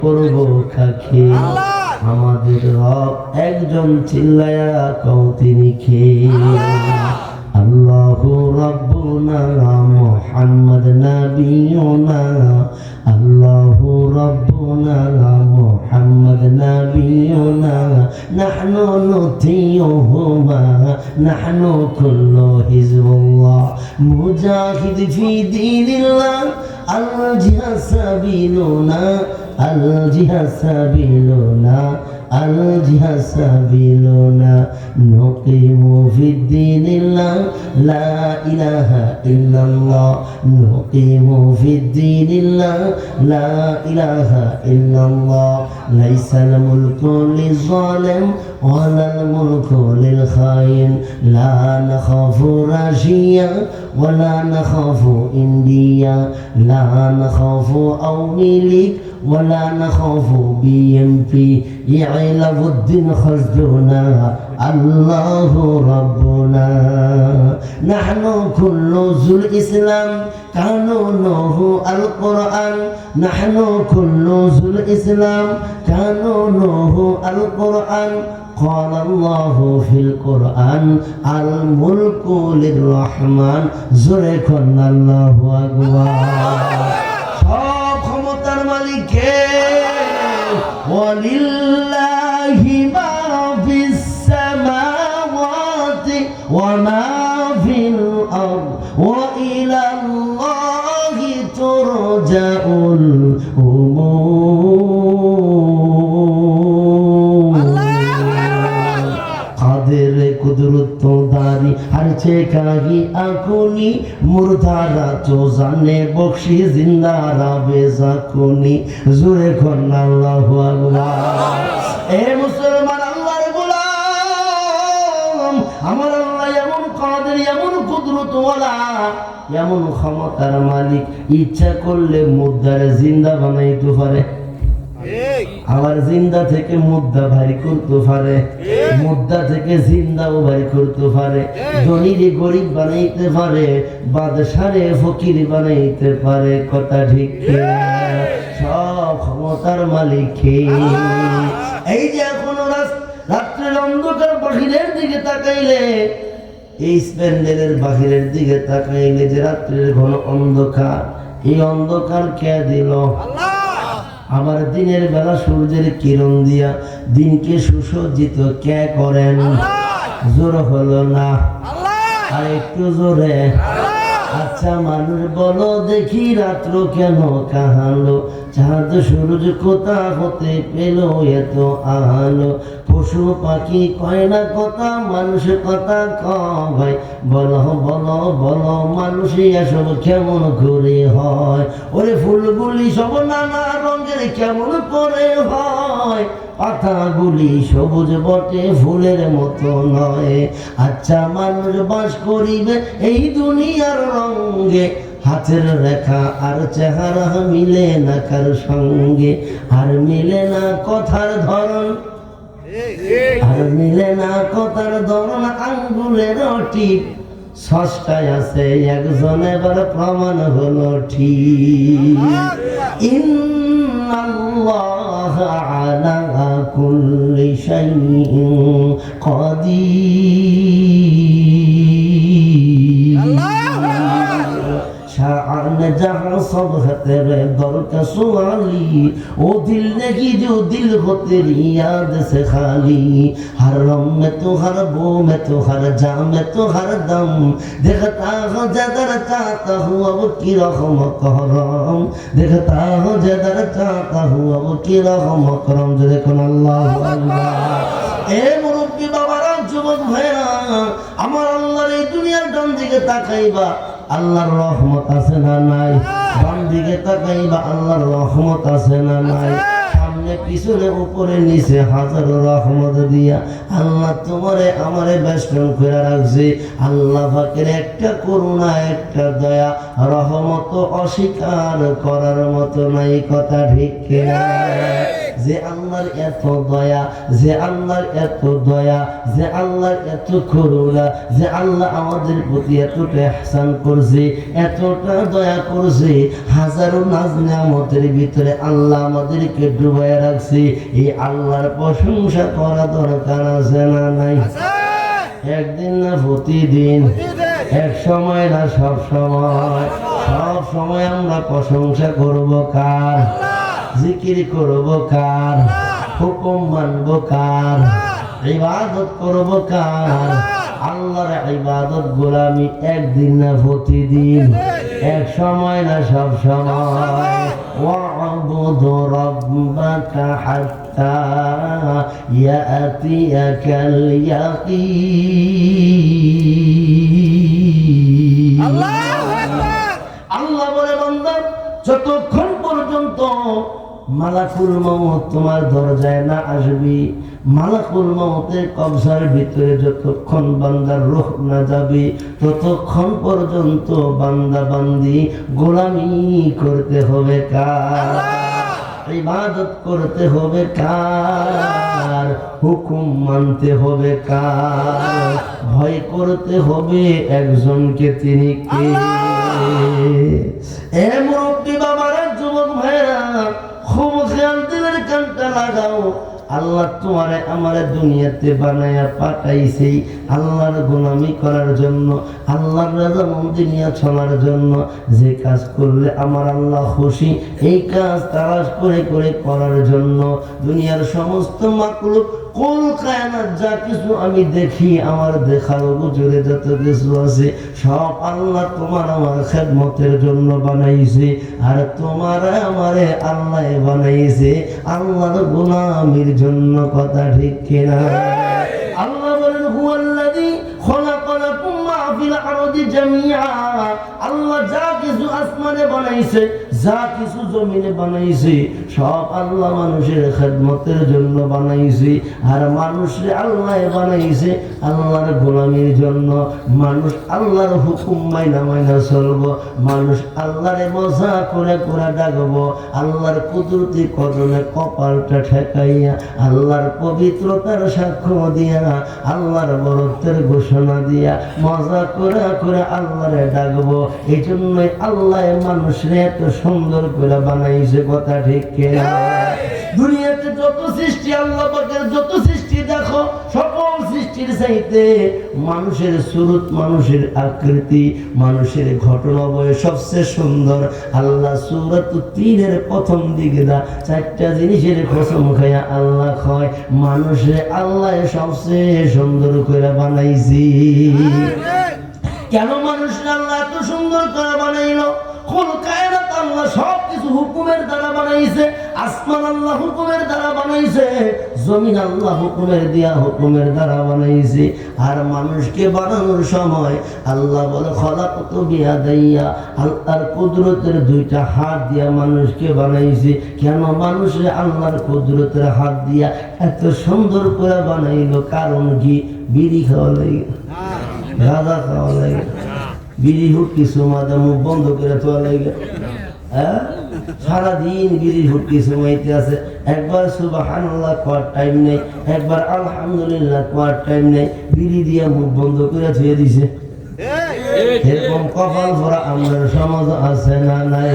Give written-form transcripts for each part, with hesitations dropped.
করব কাকে? আমাদের রব একজন, চিল্লায়া কও তিনি কে? আল্লাহু রাব্বুনা মুহাম্মদ নাবিয়ুনা, আল্লাহু রাব্বুনা মুহাম্মদ নাবিয়ুনা, নাহনু নুতিয়ুহুমা, নাহনু কুল্লু হিজবুল্লাহ, মুজাহিদ ফি দীনিল্লাহ, আল জিহাদ সাবিলুনা, আল জিহাদ সাবিলুনা, আল জিহাদ সাবিলুনা, নুকিমু ফিদ্দীনিল্লাহ, লা ইলাহা ইল্লাল্লাহ, নুকিমু ফিদ্দীনিল্লাহ, লা ইলাহা ইল্লাল্লাহ, লাইসাল মুলকু লিয-যালিম ওয়ালাল মুলকু লিল খাইন, লা নাখাফু রাশিয়া ওয়ালা নাখাফু ইন্ডিয়া, লা নাখাফু আওয়ামিলিক ولا نخاف BNP يعلو الدين خزدنا، الله ربنا، نحن كل ذو الإسلام قانونه القرآن، نحن كل ذو الإسلام قانونه القرآن، قال الله في القرآن الملك للرحمن، زركنا الله أكبر। ওয়ালিল্লাহি মা ফিস সামাওয়াতি ওয়া মা ফিল আরদ ওয়া ইলাল্লাহি তুরজাউল উমুর। কাদের কুদরত দারি हर চেকাহি আকুনি, মুরদারা তো জানে বখশি, জিন্দারা বেজাকুনি, জোরে কোন আল্লাহু আকবার। এ মুসলমান আল্লাহর গোলাম, আমার আল্লাহ এমন কাদের, এমন কুদরত ওয়ালা, এমন ক্ষমতার মালিক, ইচ্ছা করলে মুর্দারে জিন্দা বানাইতে পারে, আবার জিন্দা থেকে মুদ্দা ভারী করতে পারে, মুদ্দা থেকে জিন্দাও ভারী করতে পারে, ধনীরে গরিব বানাইতে পারে, বাদশারে ফকির বানাইতে পারে। কথা ঠিক? সব ক্ষমতার মালিক। এই যে এখন রাত্রের অন্ধকার বাহিরের দিকে তাকাইলে, এই প্যান্ডেলের বাহিরের দিকে তাকাইলে যে রাত্রের ঘন অন্ধকার, এই অন্ধকার কে দিল? আবার দিনের বেলা সূর্যের কিরণ দিয়া দিনকে সুসজ্জিত কে করেন? জোর হলো না, আর একটু জোরে। আচ্ছা মানুষ বলো দেখি, রাত্র কেন কাহালো? চাঁদ সূরজ কোথা হতে পেল এত আলো? পশু পাখি কয় না কথা, মানুষ কথা কয়। বলো বলো বলো মানুষ এসব কেমন করে হয়? ওরে ফুলগুলি সব নানা রঙের কেমন করে হয়? পাতাগুলি সবুজ বটে, ফুলের মতো নয়। আচ্ছা মানুষ বাস করিবে এই দুনিয়ার রঙে, হাতের রেখা আর চেহারা মিলে না কার সঙ্গে, আর মিলে না কথার ধরন, আর মিলে না কথার ধরন, আঙ্গুলের টিপ ষষ্ঠায় আছে একজন, এবার প্রমাণ হলো ঠিক। ইন্নাল্লাহ আলা কুল্লি শাইইন কাদির। शान जहां सब है तेरे दर का सुवाली, ओ दिल नहीं जो दिल हो तेरी याद से खाली, हर रम में तो हर बो में तो हर जा में तो हर दम, देखता हो जदर चाहता हूँ अब की रहम करम, देखता हो जदर चाहता हूँ अब की रहम करम। जो देखो अल्लाह अल्लाह। ए मुरब्बी बाबारा যুবক ভাইরা, আমার আল্লাহর এই দুনিয়ার ডান দিকে তাকাইবা, আল্লাহর রহমত আছে না নাই? বাম দিকে তাকাইবা, আল্লাহর রহমত আছে না নাই? সামনে পিছনে উপরে নিচে হাজারো রহমত দিয়া আল্লাহ তোমারে আমারে বেষ্টন করে রাখছে। আল্লাহ পাকের একটা করুণা, একটা দয়া, রহমত অস্বীকার করার মতো নাই। কথা ঠিক কিনা? যে আল্লাহর এত দয়া, যে আল্লাহর এত দয়া, যে আল্লাহর এত করুণা, যে আল্লাহ আমাদের প্রতি এতটা ইহসান করছে, এতটা দয়া করছে, হাজারো নাজ নিয়ামতের ভিতরে আল্লাহ আমাদেরকে ডুবাইয়া রাখছে। এই আল্লাহর প্রশংসা করা দরকার আছে না নাই? একদিন না প্রতিদিন, এক সময় না সব সময়। সব সময় আমরা প্রশংসা করব কার? জিকির করব কার? হুকুম মানব কার? ইবাদত করব কার? আল্লাহর ইবাদত গোলামি একদিন না প্রতিদিন, এক সময় না সব সময়। ওয়া'বুদ রাব্বাকা হাত্তা ইয়াতিয়াকাল ইয়াকিন। আল্লাহু আকবার। আল্লাহ বলে বান্দা, যতক্ষণ পর্যন্ত মালাকুল মউত তোমার দরজায় না আসবি, মালাকুল মউতের কবজার ভিতরে যতক্ষণ বান্দার রূহ না যাবে, ততক্ষণ পর্যন্ত বান্দা বান্দি গোলামি করতে হবে কার? ইবাদত করতে হবে কার? হুকুম মানতে হবে কার? ভয় করতে হবে একজনকে, তিনি কে? এ মুরব্বী বাবারা, যুবক ভাইরা, খুব খেয়াল দিলের কানটা লাগাও। আল্লাহ তোমারে আমারে দুনিয়াতে বানায়া পাঠাইছে আল্লাহর গোলামি করার জন্য, আল্লাহর রাজামন্দি নিয়ে চলার জন্য। যে কাজ করলে আমার আল্লাহ খুশি, এই কাজ তালাশ করে করে করার জন্য। দুনিয়ার সমস্ত মাকলুক কুল কায়নাত যা কিছু আমি দেখি, আমার দেখার গোচরে যত কিছু আছে, সব আল্লাহ তোমার আমার খেদমতের জন্য বানাইছে। আর তোমার আমারে আল্লাহ বানাইছে আল্লাহর গোলামির জন্য। কথা ঠিক কিনা? আল্লাহ বলেন, হুয়াল্লাযী খলাকা লাকুম মা ফিল আরদি জামিআ। আল্লাহ যা কিছু আসমানে বানাইছে, যা কিছু জমিনে বানাইছে, সব আল্লাহ মানুষের খেদমতের জন্য বানাইছে। আর মানুষরে আল্লাহ বানাইছে আল্লাহর গোলামির জন্য। মানুষ আল্লাহর হুকুম মাইনা মাইনা চলবো, মানুষ আল্লাহরে মজা করে করে ডাকবো, আল্লাহর কুদরতি কদমে কপালটা ঠেকাইয়া, আল্লাহর পবিত্রতার সাক্ষ্য দিয়া, আল্লাহর বরত্বের ঘোষণা দিয়া মজা করে করে আল্লাহরে ডাকবো। এই জন্যই আল্লাহ মানুষরে এত সুন্দর করে বানাইছে। কথা ঠিক কিনা? দুনিয়াতে যত সৃষ্টি, আল্লাহ পাকের যত সৃষ্টি দেখো, সকল সৃষ্টির চাইতে মানুষের সুরত, মানুষের আকৃতি, মানুষের ঘটনা বয়ে সবচেয়ে সুন্দর। আল্লাহ সূরাত ৩-এর প্রথম দিকে দা চারটা জিনিসের কসম খায়া আল্লাহ কয়, মানুষের আল্লাহ সবচেয়ে সুন্দর করে বানাইছি। কেন মানুষের আল্লাহ এত সুন্দর করে বানাইলো? কুল কায়নাত আল্লাহ সব কিছু হুকুমের দ্বারা বানাইছে। আসমান আল্লাহ হুকুমের দ্বারা বানাইছে, জমিন আল্লাহ হুকুমের দ্বারা বানাইছে। আর মানুষকে বানানোর সময় আল্লাহ বলে, খলাকতু বিয়াদাইয়া, আল্লাহর কুদরতের দুইটা হাত দিয়া মানুষকে বানাইছে। কেন মানুষে আল্লাহর কুদরতের হাত দিয়া এত সুন্দর করে বানাইলো? কারণ কি? বিড়ি খাওয়া লাগে, গাঁজা খাওয়া লাগে, বিড়ি হুটকি সুমাদা মুখ বন্ধ করে তোয়া লাগে। হ্যাঁ, সারাদিন বিড়ি হুটকি সুমাইতে আছে। একবার সুবহানাল্লাহ কোয়ার টাইম নেই, একবার আলহামদুলিল্লাহ কোয়ার টাইম নেই, বিড়ি দিয়া মুখ বন্ধ করে ধুয়ে দিছে। এরকম কপাল ভরা আমরা সমাজ আছে না নাই?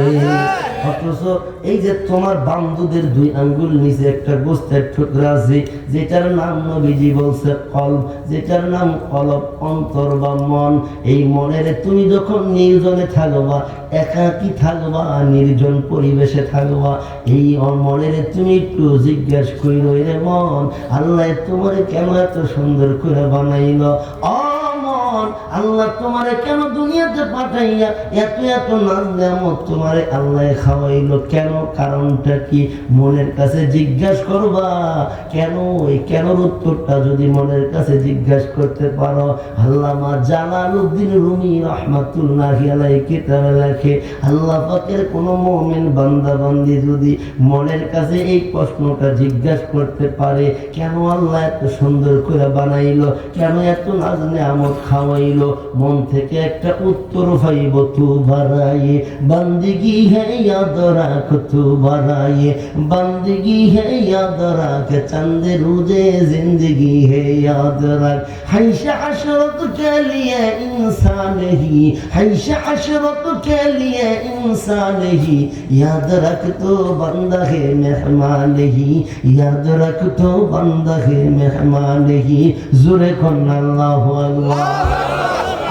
অথচ এই যে তোমার বান্ধুদের 2 আঙ্গুল নিচে একটা গোস্তের টুকরা আছে, যেটার নাম নবীজি বলছে কলব, যেটার নাম কলব, অন্তর বা মন। এই মনের তুমি যখন নির্জনে থাকবা, একাকী থাকবা, নির্জন পরিবেশে থাকবা, এই মনের তুমি একটু জিজ্ঞাসা কইরো, রে মন, আল্লাহ তোমার কেন এত সুন্দর করে বানাইলো? আল্লাহ তোমারে কেন দুনিয়াতে পাঠাইয়া এত এত নাজ নিয়ামত তোমারে আল্লাহ খাওয়াইলো? কেন? কারণটা কি? মনের কাছে জিজ্ঞাসা করবা। কেন? ওই কেনর উত্তরটা যদি মনের কাছে জিজ্ঞাসা করতে পারো, আল্লামা জালালউদ্দিন রুমি রাহমাতুল্লাহি আলাইহি কিতাবে লেখে, আল্লাহ পাকের কোন মুমিন বান্দা বান্দি যদি মনের কাছে এই প্রশ্নটা জিজ্ঞাসা করতে পারে, কেন আল্লাহ এত সুন্দর করে বানাইলো, কেন এত নাজ নিয়ামত খাওয়াইলো, হইল মন থেকে একটা উত্তর পাইব তু বারায়ে বন্দগি হে ইয়াদ রাখ তু বারায়ে বন্দগি হে ইয়াদ রাখ চন্দ রোজে जिंदगी है याद रख हैश अशरत के लिए इंसान ही हैश अशरत के लिए इंसान ही याद रख तो बंदा है मेहमान ही याद रख तो बंदा है मेहमान ही जुरे कन अल्लाहु अकबर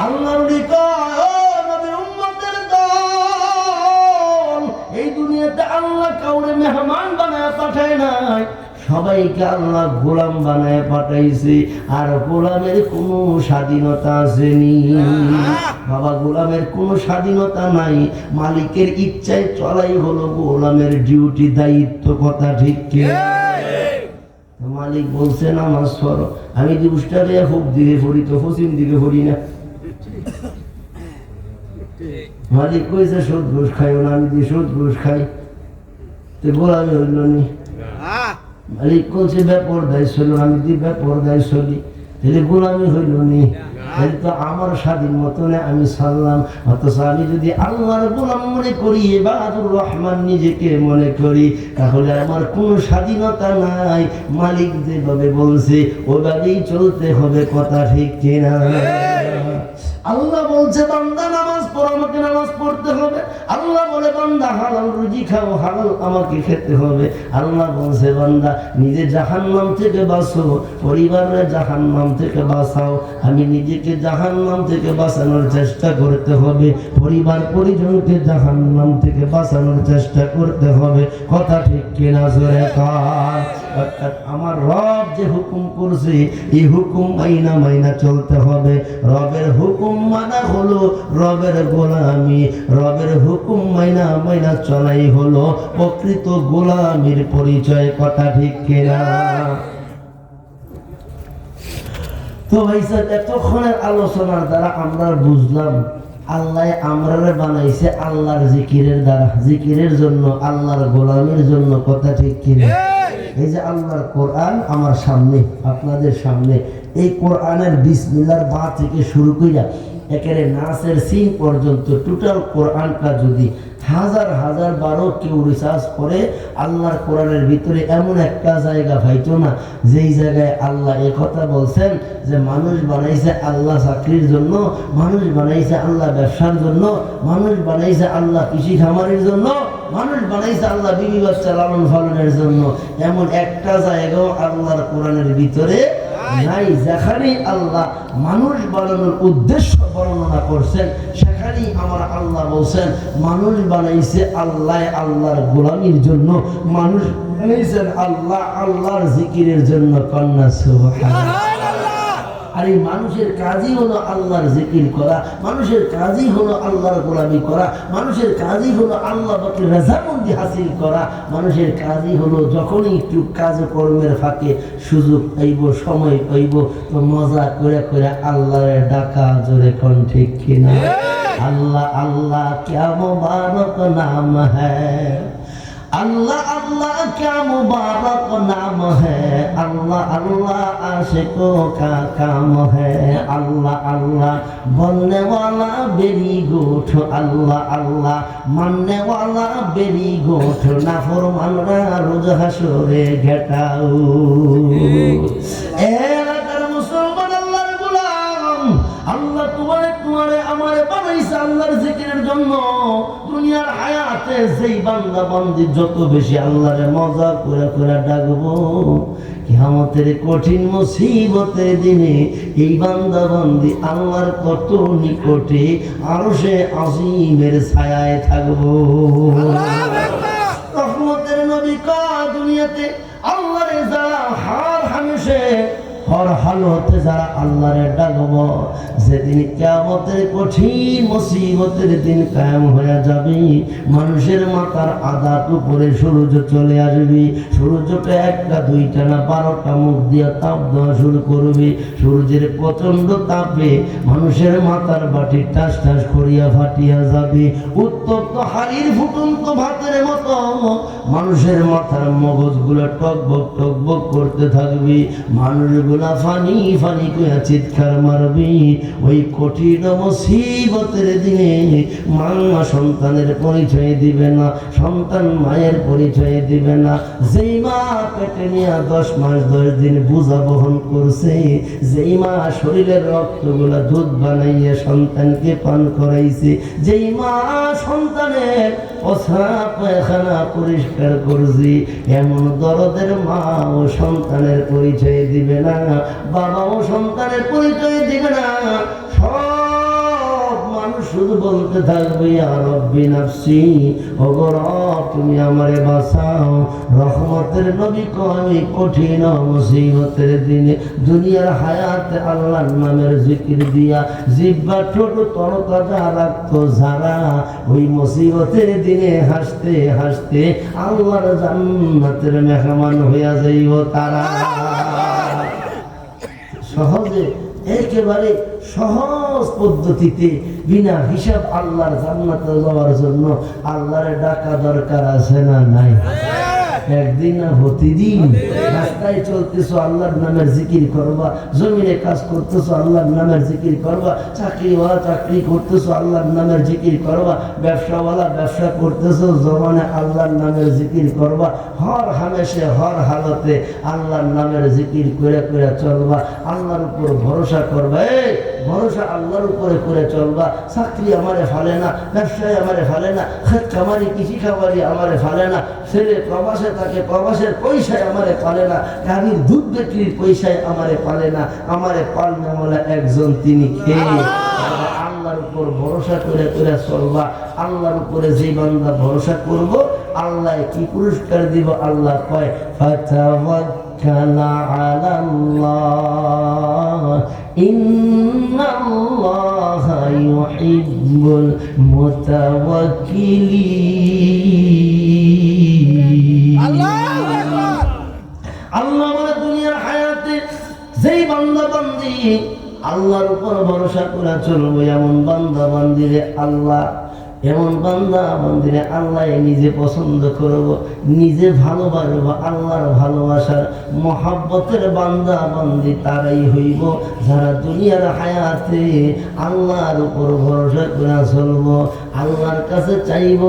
আল্লাহর নিকট ও নবীর উম্মতের দল এই দুনিয়াতে আল্লাহ কাউরে মেহমান বানায় পাঠায় নাই সবাইকে আল্লাহ গোলাম বানায় পাঠাইছে আর গোলামের কোনো স্বাধীনতা আসেনি বাবা গোলামের কোনো স্বাধীনতা নাই মালিকের ইচ্ছায় চলাই হলো গোলামের ডিউটি দায়িত্ব কথা ঠিক কি মালিক বলছে নামাজ পড়ো আমি দুষ্টারে খুব দিকে পড়ি তো পশ্চিম দিকে পড়ি না মালিক কইছে সুদ ঘুষ খাইও না আমি দিয়ে সুদ ঘুষ খাই তো গোলামি হইল নি মালিক বলছে বেপরদায় চলো আমি দি বেপরদায় চলি তাহলে গোলামি হইল নি তাহলে তো আমার স্বাধীন মতনে আমি ছাড়লাম অথচ আমি যদি আল্লাহর গোলাম মনে করি ইবাদুর রহমান নিজেকে মনে করি তাহলে আমার কোনো স্বাধীনতা নাই মালিক যেভাবে বলছে ওভাবেই চলতে হবে কথা ঠিক কিনা আল্লাহ বলছে বান্দা নামাজ পড়ো আমাকে নামাজ পড়তে হবে আল্লাহ বলে বান্দা হালাল রুজি খাও হালাল আমাকে খেতে হবে আল্লাহ বলছে বান্দা নিজে জাহান্নাম থেকে বাঁচো পরিবারের জাহান্নাম থেকে বাঁচাও আমি নিজেকে জাহান্নাম থেকে বাঁচানোর চেষ্টা করতে হবে পরিবার পরিজনকে জাহান্নাম থেকে বাঁচানোর চেষ্টা করতে হবে কথা ঠিক কিনা জোরে কার অর্থাৎ আমার রব যে হুকুম করছে এই হুকুম মাইনা চলতে হবে রবের হুকুম মানা হলো রবের গোলামি রবের হুকুম মাইনা চলাই হলো প্রকৃত গোলামির পরিচয় কথা ঠিক কিনা তো ভাই স্যার এতক্ষণের আলোচনার দ্বারা আমরা বুঝলাম আল্লাহ আমরারে বানাইছে আল্লাহর জিকিরের দ্বারা জিকিরের জন্য আল্লাহর গোলামের জন্য কথা ঠিক কিনা এই যে আল্লাহর কোরআন আমার সামনে আপনাদের সামনে এই কোরআনের বিসমিল্লাহর বা থেকে শুরু কইরা একেবারে নাসের সিন পর্যন্ত টোটাল কোরআনটা যদি হাজার হাজার বারো কেউ রিসার্চ করে আল্লাহর কোরআনের ভিতরে এমন একটা জায়গা পাইতো না যেই জায়গায় আল্লাহ একথা বলছেন যে মানুষ বানাইছে আল্লাহ চাকরির জন্য মানুষ বানাইছে আল্লাহ ব্যবসার জন্য মানুষ বানাইছে আল্লাহ কৃষি খামারের জন্য মানুষ বানাইছে আল্লাহ বিবি বাচ্চা লালন পালনের জন্য এমন একটা জায়গাও আল্লাহর কোরআনের ভিতরে নাই যেখানে আল্লাহ মানুষ বানানোর উদ্দেশ্য বর্ণনা করছেন সেখানেই আমার আল্লাহ বলছেন মানুষ বানাইছে আল্লাহ আল্লাহর গোলামির জন্য মানুষ বানাইছেন আল্লাহ আল্লাহর জিকিরের জন্য কন্যা সুবহানাল্লাহ আর এই মানুষের কাজই হলো আল্লাহর জিকির করা মানুষের কাজই হলো আল্লাহর গোলামি করা মানুষের কাজই হলো আল্লাহ পাকের রাজামন্দি হাসিল করা মানুষের কাজই হলো যখনই একটু কাজকর্মের ফাঁকে সুযোগ পাইব সময় পাইব তো মজা করে করে আল্লাহর ডাকা জোরে কোন ঠিক কিনা আল্লাহ আল্লাহ क्या मुबारक नाम है अल्लाह अल्लाह क्या मुबारक नाम है अल्लाह अल्लाह आशिकों का काम है अल्लाह अल्लाह बोलने वाला बेरी गोठ अल्लाह अल्लाह मानने वाला बेरी गोठ नाफरमानरा रोज हाशरे घटाओ এলাকার মুসলমান আল্লাহর গোলাম আল্লাহ তোমারে আমারে বানাইছে আল্লাহর জিকিরের জন্য দুনিয়ার হায়াতে যেই বান্দা বান্দি যত বেশি আল্লাহরে মজা করে করে ডাকবো কিয়ামতের কঠিন মুসিবতের দিনে এই বান্দা বান্দি আল্লাহর কত নিকটে আরশে আজিমের ছায়ায় থাকবো রহমতের নবী কা দুনিয়াতে আল্লাহরে যারা হার হামেশে हर हालते जरा अल्लाह डाकबो যেদিন কিয়ামতের কঠিন মুসিবতের দিন কায়েম হয়ে যাবে মানুষের মাথার আদাত উপরে সূর্য চলে আসবে সূর্যটা একটা দুইটা না 12টা মুখ দিয়ে তাপ দেওয়া শুরু করবে সূর্যের প্রচন্ড তাপে মানুষের মাথার বাটি টাস টাস করিয়া ফাটিয়া যাবে উত্তপ্ত হাড়ির ফুটন্ত ভাতের মতো মানুষের মাথার মগজগুলো টকবক টকবক করতে থাকবে মানুষগুলো চোখগুলা ফানি ফানি কইয়া চিৎকার মারবি। ওই কঠিন মুসিবতের দিনে মা সন্তানের পরিচয় দিবে না, সন্তান মায়ের পরিচয় দিবে না। যেই মা পেটে নিয়ে 10 মাস 10 দিন বোঝা বহন করছে, যেই মা শরীরের রক্তগুলা দুধ বানাইয়া সন্তানকে পান করাইছে, যেই মা সন্তানের প্রস্রাব পায়খানা পরিষ্কার করছি, এমন দরদের মা ও সন্তানের পরিচয় দিবে না, বাবা ও সন্তানের পরিচয় দিবে না। সব মানুষ শুধু বলতে থাকবে ইয়া রব্বি নাফসি, ওগো রব তুমি আমারে বাঁচাও। রহমতের নবী কয় কঠিন মুসিবতের দিনে দুনিয়ার হায়াতে আল্লাহর নামের জিকির দিয়া জিহ্বা ঠোঁট তরতাজা রাখতো যারা, ওই মুসিবতের দিনে হাসতে হাসতে আল্লাহর জান্নাতের মেহমান হইয়া যাইব তারা। সহজে একেবারে সহজ পদ্ধতিতে বিনা হিসাব আল্লাহর জান্নাতে যাওয়ার জন্য আল্লাহরে ডাকা দরকার আছে না নাই? একদিন না প্রতিদিন রাস্তায় চলতেছো আল্লাহর নামের জিকির করবা, জমিনে কাজ করতেছো আল্লাহর নামের জিকির করবা, চাকরিওয়ালা চাকরি করতেছো আল্লাহর নামের জিকির করবা, ব্যবসাওয়ালা ব্যবসা করতেছো জমানে আল্লাহর নামের জিকির করবা। হর হামেশে হর হালতে আল্লাহর নামের জিকির করে করে চলবা, আল্লাহর উপর ভরসা করবা। এই ভরসা আল্লাহর উপরে করে চলবা। চাকরি আমারে ফালে না, ব্যবসায় আমারে ফালে না, খেত খামারি কৃষি খামারি আমারে ফালে না, ছেলে প্রবাসে তাকে প্রবাসের পয়সায় আমারে পালে না, গাড়ির দুধ বিক্রির পয়সায় আমারে পালে না, আমারে পালনে বলে একজন তিনি কে? আল্লাহর উপর ভরসা করে করে চলবা। আল্লাহর উপরে যে বান্দা ভরসা করব আল্লাহ কি পুরস্কার দিব? আল্লাহ কয় ফাতাওয়াক্কাল আলাল্লাহ ইন্নাল্লাহা ইউহিব্বুল মুতাওয়াক্কিলিন। আল্লাহ বলে দুনিয়ার হায়াতে যেই বান্দা বান্দি আল্লাহর উপর ভরসা করে চলবো, এমন বান্দা বান্দিরে আল্লাহ এমন বান্দা বান্দিরে আল্লাহ নিজে পছন্দ করব, নিজে ভালোবাসবো। আল্লাহর ভালোবাসার মহাব্বতের বান্দা বান্দি তারাই হইব যারা দুনিয়ার হায়াতে আল্লাহর উপর ভরসা করে চলবো, আল্লাহর কাছে চাইব,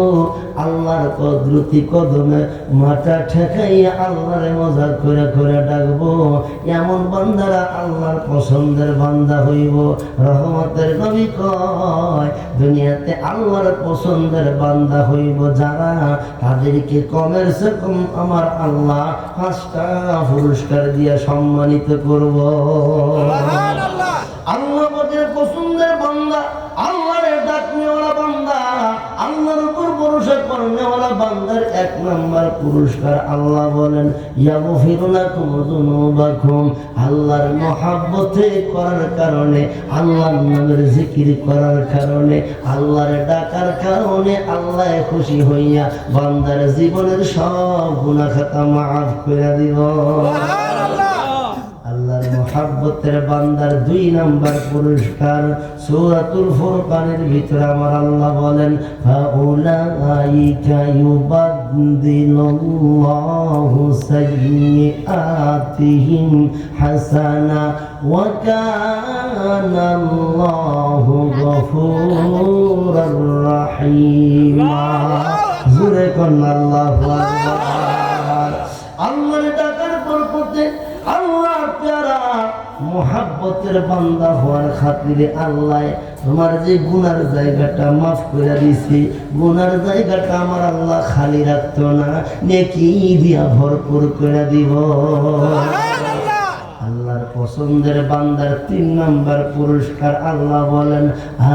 আল্লাহর কুদরতি কদমে মাথা ঠেকাইয়া আল্লাহরে মজা করে করে ডাকবো। এমন বান্দারা আল্লাহর পছন্দের বান্দা হইব। রহমতের নবী কয় দুনিয়াতে আল্লাহর পছন্দের বান্দা হইব যারা, তাদেরকে কমের সে কম আমার আল্লাহ 5টা পুরস্কার দিয়ে সম্মানিত করব। আল্লাহ পছন্দের বান্দা, আল্লাহর ডাকনেওয়ালা বান্দা, আল্লাহর উপর ভরসা করনেওয়ালা বান্দার 1 নাম্বার পুরস্কার আল্লাহ বলেন ইয়াগফিরু লাকুম যুনুবাকুম। আল্লাহর মহব্বতে করার কারণে, আল্লাহর নামের জিকির করার কারণে, আল্লাহর ডাকার কারণে আল্লাহ খুশি হইয়া বান্দার জীবনের সব গুনাহ খাতা মাফ করে দিব। আল্লাহর মহব্বতের বান্দার 2 নাম্বার পুরস্কার সূরাতুল ফুরকানের ভিতরে আমার আল্লাহ বলেন ফাউলাইকা ইউবাদদিলুল্লাহু সাইয়্যাতিহিম হাসানা ওয়া কানাল্লাহু গফুরুর রহিম। জোরে কোন আল্লাহু আকবার। আল্লাহর ডাকার বরকতে আল্লাহ প্যারা মোহাব্বতের বান্দা হওয়ার খাতিরে আল্লাহ তোমার যে গুনার জায়গাটা মাফ করে দিছি, গুনার জায়গাটা আমার আল্লাহ খালি রাখতো না, নেকি দিয়া ভরপুর করে দিব। আল্লাহর পছন্দের বান্দার 3 নাম্বার পুরস্কার আল্লাহ বলেন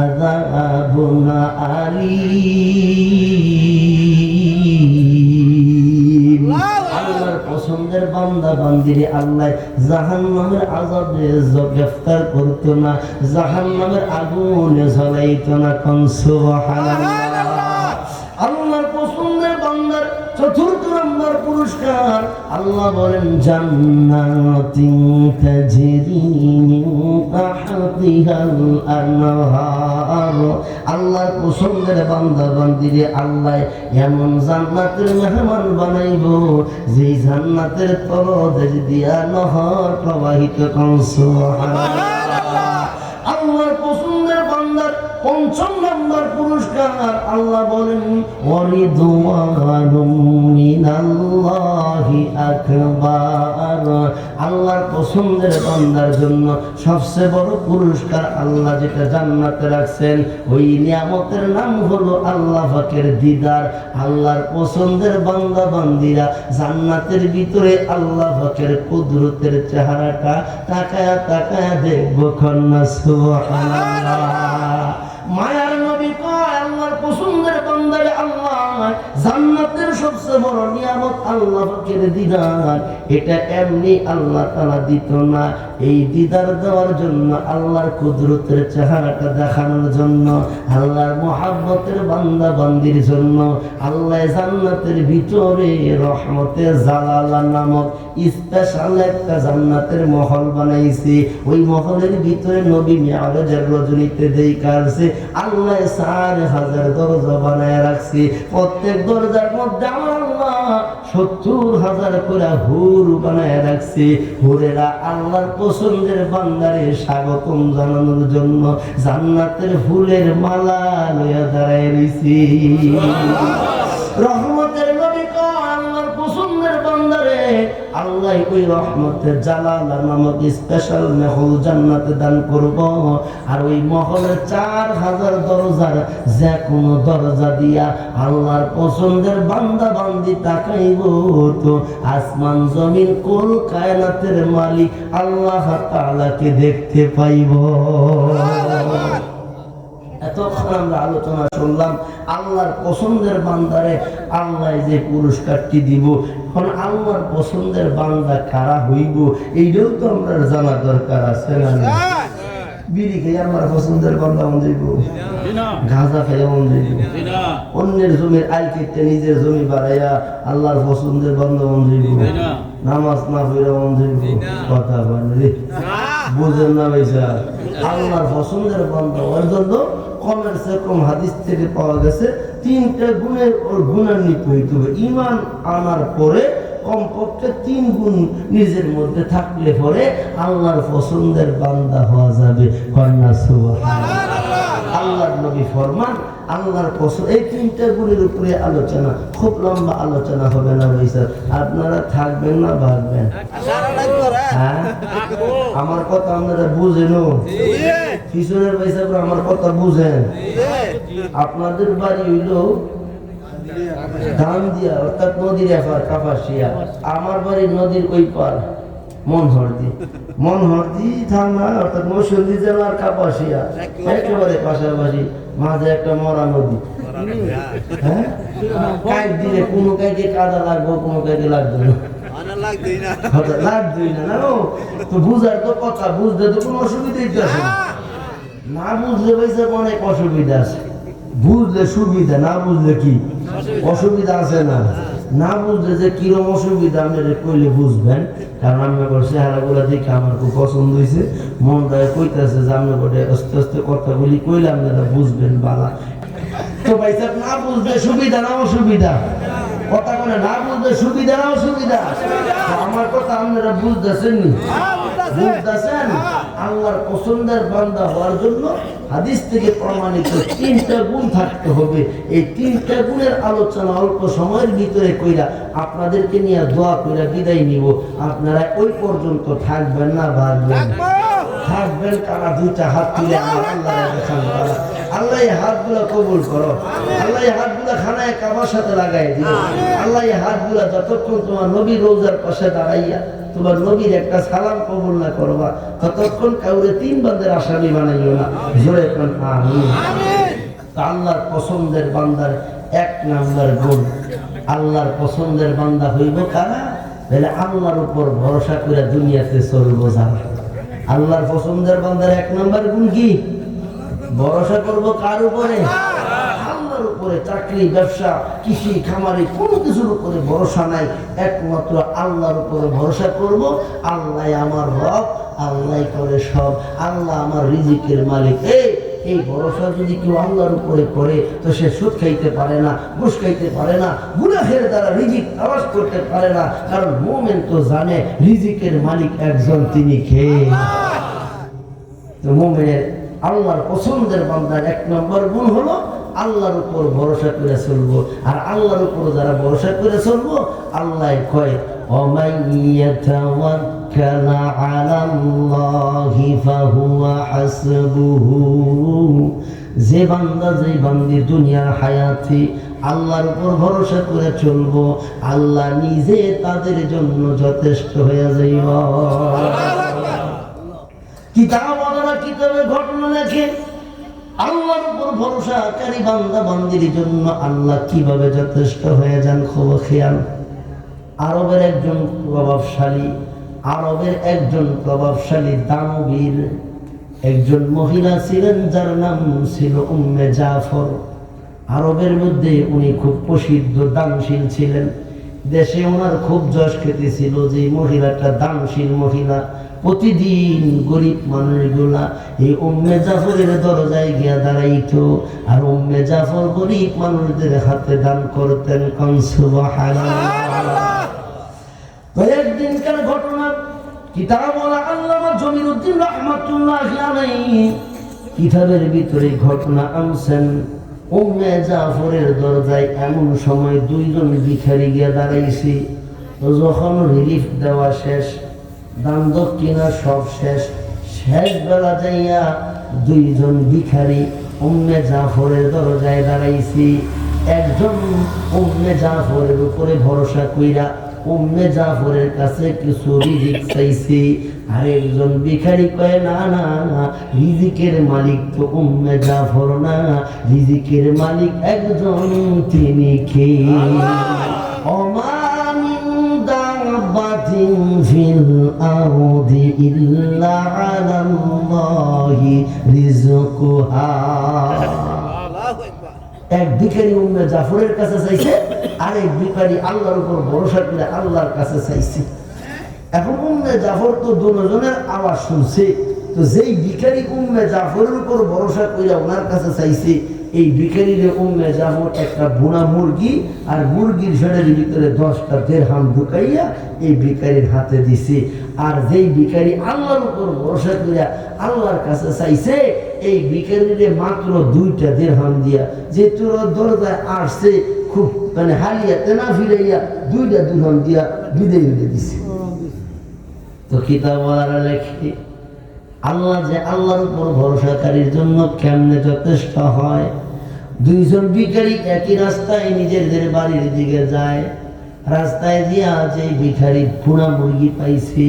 আযাবুন আলীম। আল্লাহর পছন্দের বান্দা বান্দিরে আল্লাহ জাহান্নামের আযাবে গ্রেফতার করতো না, জাহান্নামের আগুনে জ্বলাইতো না। কোন সুবহানাল্লাহ। আল্লাহর পছন্দের বান্দার চতুর্থ নম্বর পুরস্কার আল্লাহ বলেন জান্নাতিন তাজরি মিন তাহতিহাল আনহার। আল্লাহর পছন্দের বান্দা বান্দিরে আল্লাহ এমন জান্নাতের মেহমান বানাইব যে জান্নাতের তলদেশ দিয়া নহর প্রবাহিত করুন সুবহানাল্লাহ। আল্লাহর পছন্দের বান্দার পঞ্চম নম্বর পুরস্কার আল্লাহ বলেন ওয়ারিদওয়ানুম মিনাল্লাহি আকবার। আল্লাহর পছন্দের বান্দার জন্য সবচেয়ে বড় পুরস্কার আল্লাহ যেটা জান্নাতে রাখছেন ওই নিয়ামতের নাম হলো আল্লাহ পাকের দিদার। আল্লাহর পছন্দের বান্দা বান্দিরা জান্নাতের ভিতরে আল্লাহ পাকের কুদরতের চেহারাটা তাকায়া তাকায়া দেখবো কন্যা সুবহানাল্লাহ। মায়ার নবী কয় আল্লাহর পছন্দের বান্দারে আল্লাহ জান্নাতের সবচেয়ে বড় নিয়ামত আল্লাহ পাকের দিদার। এটা এমনি আল্লাহ তাআলা দিত না, এই দিদার দেওয়ার জন্য আল্লাহর কুদরতের চেহারাটা দেখানোর জন্য আল্লাহর মুহাব্বতের বান্দা বান্দির জন্য আল্লাহ জান্নাতের ভিতরে রহমতে জালালা নামক স্পেশাল একটা জান্নাতের মহল বানাইছে। ওই মহলের ভিতরে নবী মিরাজের রজনীতে দেই কারছে আল্লাহ 4000 দরজা বানায় রাখছে। প্রত্যেক দরজার মধ্যে আল্লাহ 70,000 করে হুর বানায় রাখছে। হুরেরা আল্লাহর পছন্দের বান্দারে স্বাগতম জানানোর জন্য জান্নাতের ফুলের মালা লইয়া দাঁড়ায় রইছে। রহমতের নবী কয় আল্লাহর পছন্দের বান্দারে আল্লাহ ওই রহমতের জালালা নামক স্পেশাল মহল জান্নাতে দান করব। আর ওই মহলের 4000 দরজার যে কোনো দরজা দিয়া আল্লাহর পছন্দের বান্দা বান্দি তাকাইব তো আসমান জমিন কুল কায়নাতের মালিক আল্লাহ তাআলাকে দেখতে পাইব। এতক্ষণ আমরা আলোচনা শুনলাম আল্লাহর পছন্দের বান্দারে আল্লাহ যে পুরস্কারটি দিব। এখন আল্লাহর পছন্দের বান্দা কারা হইব এইটাও তো আমরা জানা দরকার আছে না? বিড়ি খেয়ে আল্লাহর পছন্দের বান্দা মন যাইব, গাঁজা খেয়ে মন যাইব, অন্যের জমির আইল কেটে নিজের জমি বাড়াইয়া আল্লাহর পছন্দের বান্দা মন যাইব, নামাজ না পড়া মন যাইব। কথা বলে বুঝেন না ভাইসা? আল্লাহর পছন্দের বান্দা ওর জন্য কমের সে কম হাদিস থেকে পাওয়া গেছে 3টা গুণের ওর গুণান্বিত হইতে হবে। ঈমান আনার পরে কমপক্ষে 3 গুণ নিজের মধ্যে থাকলে পরে আল্লাহর পছন্দের বান্দা হওয়া যাবে। কন্যা সুবহানাল্লাহ। আল্লাহর নবী ফরমান আল্লাহর পছন্দ এই 3টা গুণের উপরে আলোচনা, খুব লম্বা আলোচনা হবে না ভাই স্যার। আপনারা থাকবেন না ভাববেন? হ্যাঁ, আমার কথা আপনারা বুঝেন? পিছনের ভাই সাহেব আমার কথা বুঝেন? আপনাদের বাড়ি হইল ধান দিয়া অর্থাৎ নদীর এপার কাপাসিয়া, আমার বাড়ি নদীর ওই পার মনহরদি থানা অর্থাৎ মৌসুমী জেলার কাপাসিয়া, একেবারে পাশাপাশি, মাঝে একটা মরা নদী। হ্যাঁ, কাইক দিলে কোনো কাইকে কাদা লাগবো, কোনো কাইকে লাগবে না, লাগবেই না। তো বুঝার তো কথা, বুঝলে তো কোনো অসুবিধাই আছে না, বুঝলে ভাইসা অনেক অসুবিধা আছে। বুঝলে সুবিধা, না বুঝলে কি অসুবিধা আছে না? না বুঝলে যে কিরম অসুবিধা আপনারা কইলে বুঝবেন। কারণ আমি চেহারা গুলা দেখে আমার খুব পছন্দ হয়েছে, মনটা কইতেছে যে আমি আস্তে আস্তে কথাগুলি কইলে আপনারা বুঝবেন বালা। তো ভাই সাহেব না বুঝলে সুবিধা না অসুবিধা? কথা বলে না বুঝলে সুবিধা না অসুবিধা? আমার কথা আপনারা বুঝতেছেন নি? বুঝতেছেন? আল্লাহর পছন্দের বান্দা হওয়ার জন্য হাদিস থেকে প্রমাণিত 3টা গুণ থাকতে হবে। এই 3টা গুণের আলোচনা অল্প সময়ের ভিতরে কইরা আপনাদেরকে নিয়ে দোয়া কইরা বিদায় নিব। আপনারা ওই পর্যন্ত থাকবেন না ভাববেন? থাকবেন। কারা 2টা হাত তুলে আমার আল্লাহ দেখান। আল্লাহ এই হাতগুলা কবুল করো। আল্লাহ এই হাতগুলা খানায় কাবার সাথে লাগাই দিও। আল্লাহ এই হাতগুলা যতক্ষণ তোমার নবী রোজার পাশে দাঁড়াইয়া তোমার নবীর একটা সালাম কবুল না করবা ততক্ষণ কাউরে 3 বান্দার আসামি বানাইও না। জোরে কোন আমিন। আল্লাহর পছন্দের বান্দার 1 নাম্বার গুণ, আল্লাহর পছন্দের বান্দা হইব কারা? তাহলে আল্লাহর উপর ভরসা করে দুনিয়াতে চলবো যারা। আল্লাহর পছন্দের বান্দার 1 নাম্বার গুণ কি? ভরসা করব কার উপরে? আল্লাহর আল্লাহর উপরে চাকরি ব্যবসা কৃষি খামারি কোনো কিছুর উপরে ভরসা নাই, একমাত্র আল্লাহর উপরে ভরসা করব। আল্লাহ আমার রব, আল্লাহ করে সব, আল্লাহ আমার রিজিকের মালিক। এই ভরসা যদি কেউ আল্লাহর উপরে করে তো সে সুদ খাইতে পারে না, ঘুষ খাইতে পারে না, গুনাহের দ্বারা রিজিক আওয়াজ করতে পারে না, কারণ মুমিন তো জানে রিজিকের মালিক একজন, তিনি কে। তো মুমিনের আল্লাহর পছন্দের বান্দার এক নম্বর গুণ হলো আল্লাহর উপর ভরসা করে চলবো। আর আল্লাহর উপর যারা ভরসা করে চলবো, আল্লাহ কয় وَمَن يَتَوَكَّلْ عَلَى اللَّهِ فَهُوَ حَسْبُهُ। যে বান্দা যে বান্দি দুনিয়ার হায়াতে আল্লাহর উপর ভরসা করে চলবো, আল্লাহ নিজে তাদের জন্য যথেষ্ট হয়ে যাইব। কিতাবওয়ালারা কিতাবে ঘটনা লেখে আল্লাহর উপর ভরসাকারী বান্দা বান্দির জন্য আল্লাহ কিভাবে যথেষ্ট হয়ে যান। খুব খেয়াল, আরবের একজন প্রভাবশালী দানবীর একজন মহিলা ছিলেন, যার নাম ছিল উম্মে জাফর। আরবের মধ্যে উনি খুব প্রসিদ্ধ দানশীল ছিলেন। দেশে ওনার খুব যশ খ্যাতি ছিল যে মহিলাটা দানশীল মহিলা। প্রতিদিন গরিব মানুষগুলা এই উম্মে জাফরের দরজায় গিয়া দাঁড়াইতো, আর উম্মে জাফর গরিব মানুষদের হাতে দান করতেন। সুবহানাল্লাহ। তো একদিনকার ঘটনা, কিতাবওয়ালা আল্লামা জমিরুদ্দিন রাহমাতুল্লাহি আলাইহি কিতাবের ভিতরে ঘটনা আনছেন। উম্মে জাফরের দরজায় এমন সময় দুইজন ভিখারি গিয়া দাঁড়াইছে। যখন রিলিফ দেওয়া শেষ, দান দক্ষিণা সব শেষ, শেষ বেলা যাইয়া দুইজন ভিখারি উম্মে জাফরের দরজায় দাঁড়াইছে। একজন উম্মে জাফরের উপরে ভরসা কইরা উম্মে জাফরের কাছে কিছু রিজিক চাইছে, আর একজন ভিখারি কয় না না না, রিজিকের মালিক তো উম্মে জাফর না, রিজিকের মালিক একজন, তিনি কে। ওমা মিন দাব্বাতিন ফিল আরদি ইল্লা আলাল্লাহি রিজকুহা। এক ভিখারি উম্মে জাফরের কাছে চাইছে, আর এক ভিখারি আল্লাহর উপর ভরসা করে আল্লাহর কাছে চাইছে। এখন উম্মে জাফর তো দুজনের আওয়াজ শুনছে, তো যেই ভিখারি উম্মে জাফরের উপর ভরসা করে ওনার কাছে চাইছে, এই ভিখারির উম্মে জাফর একটা বুনা মুরগি আর মুরগির শেডের ভিতরে 10টা দিরহাম ঢুকাইয়া এই ভিখারির হাতে দিছে। আর যেই ভিখারি আল্লাহর উপর ভরসা করে আল্লাহর কাছে চাইছে, এই ভিখারিরে মাত্র 2টা দিরহাম দিয়া, যে তোর দরজায় আসছে খুব মানে হালিয়াতে না ফিরাইয়া 2টা দিরহাম দিয়া বিদায় হইতে দিছে। তো কিতাবওয়ালারা লেখে আল্লাহ যে আল্লাহর উপর ভরসাকারীর জন্য কেমনে যথেষ্ট হয়। দুইজন ভিখারি একই রাস্তায় নিজেদের বাড়ির দিকে যায়। রাস্তায় দিয়া যে ভিখারি পুনা মুরগি পাইছে,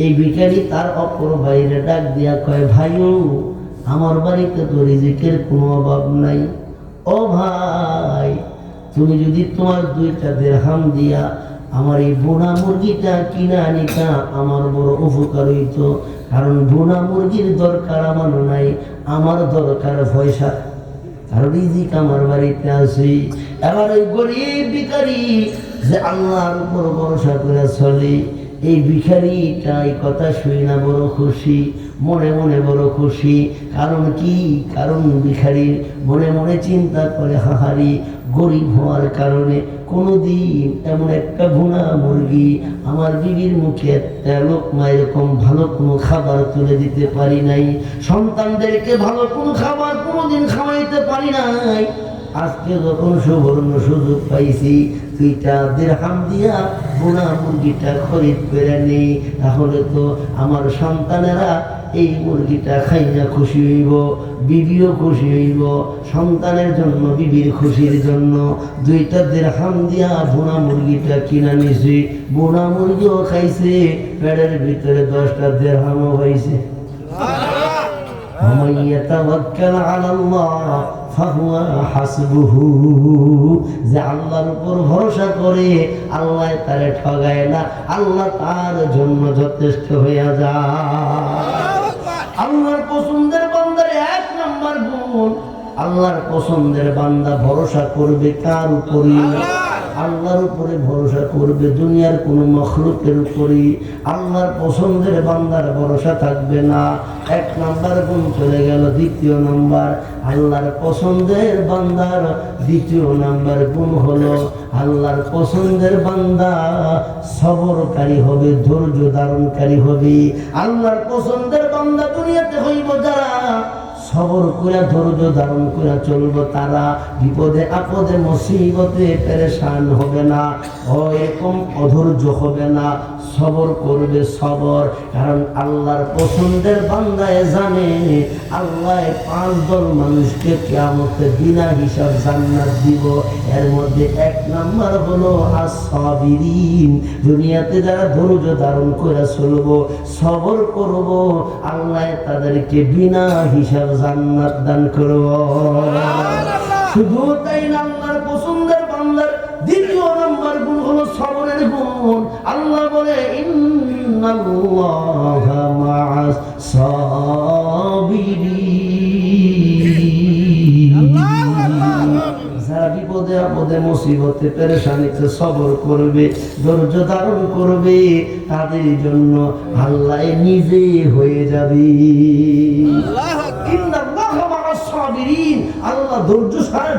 এই ভিখারি তার অপর ভাইরে ডাক দিয়া কয়, ভাইও আমার বাড়িতে তো রিজিকের কোনো অভাব নাই। ও ভাই, তুমি যদি তোমার 2টা দিরহাম দিয়া আমার এই বোনা মুরগিটা কিনা আনিতা, আমার বড় উপকার হইত। কারণ বোনা মুরগির দরকার আমার নাই, আমার দরকার পয়সা, আর রিজিক আমার বাড়িতে আছে। এবার ওই গরিব ভিখারি যে আল্লাহর উপর ভরসা করে চলে, এই ভিখারিটা এই কথা শুই না বড় খুশি, মনে মনে বড় খুশি। কারণ কি? কারণ ভিখারির মনে মনে চিন্তা করে, হাহারি গরিব হওয়ার কারণে কোনোদিন এমন একটা ভুনা মুরগি আমার বিবির মুখে একটা লোকমা এরকম ভালো কোনো খাবার তুলে দিতে পারি নাই, সন্তানদেরকে ভালো কোনো খাবার কোনোদিন খাওয়াইতে পারি নাই। আজকে যখন সুবর্ণ সুযোগ পাইছি, 2টা দিরহাম দিয়া ভুনা মুরগিটা খরিদ করে নেই, তাহলে তো আমার সন্তানেরা এই মুরগিটা খাইয়া খুশি হইব, বিবিও খুশি হইব। সন্তানের জন্য, বিবির খুশির জন্য 2টা দিরহাম দিয়া ভুনা মুরগিটা কিনা নিছি। ভুনা মুরগিও খাইছে, পেটের ভিতরে 10টা দিরহামও হয়েছে। ومن يتوكل على الله فهو حسبه। যে আল্লাহর উপর ভরসা করে আল্লাহ তারে ঠগায় না, আল্লাহ তার জন্য যথেষ্ট হয়ে যায়। আল্লাহর পছন্দের বান্দার 1 নম্বর গুণ আল্লাহর পছন্দের বান্দা ভরসা করবে কার উপরে? আল্লাহর উপরে ভরসা করবে, দুনিয়ার কোনো মখলুকের উপরে আল্লাহর পছন্দের বান্দার ভরসা থাকবে না। এক নাম্বার গুণ চলে গেল। দ্বিতীয় নাম্বার, আল্লাহর পছন্দের বান্দার দ্বিতীয় নাম্বার গুণ হলো আল্লাহর পছন্দের বান্দা সবরকারী হবে, ধৈর্য ধারণকারী হবে। আল্লাহর পছন্দের বান্দা দুনিয়াতে হইব যারা সবর করে ধৈর্য ধারণ করে চলবো, তারা বিপদে আপদে মুসিবতে পেরেশান হবে না, এরকম অধৈর্য হবে না, সবর করবে সবর। কারণ আল্লাহর পছন্দের বান্দায় জানে আল্লাহ 5 দল মানুষকে কিয়ামতে বিনা হিসাব জান্নাত দিব। এর মধ্যে 1 নাম্বার হলো আস-সাবিরিন। দুনিয়াতে যারা ধৈর্য ধারণ করে চলবো, সবর করব, আল্লাহ তাদেরকে বিনা হিসাব জান্নাত দান করব। শুধু তাই না, আল্লাহর পছন্দের বান্দার দ্বিতীয় নাম্বার গুণ হলো সবরের গুণ। আল্লাহ বলে ইন্নাল্লাহা মা'আস সাবিরিন। যারা বিপদে আপদে মুসিবতে পেরেশানিতে সবর করবে, ধৈর্য ধারণ করবে, তাদের জন্য আল্লাহ নিজে হয়ে যাবে। আল্লাহ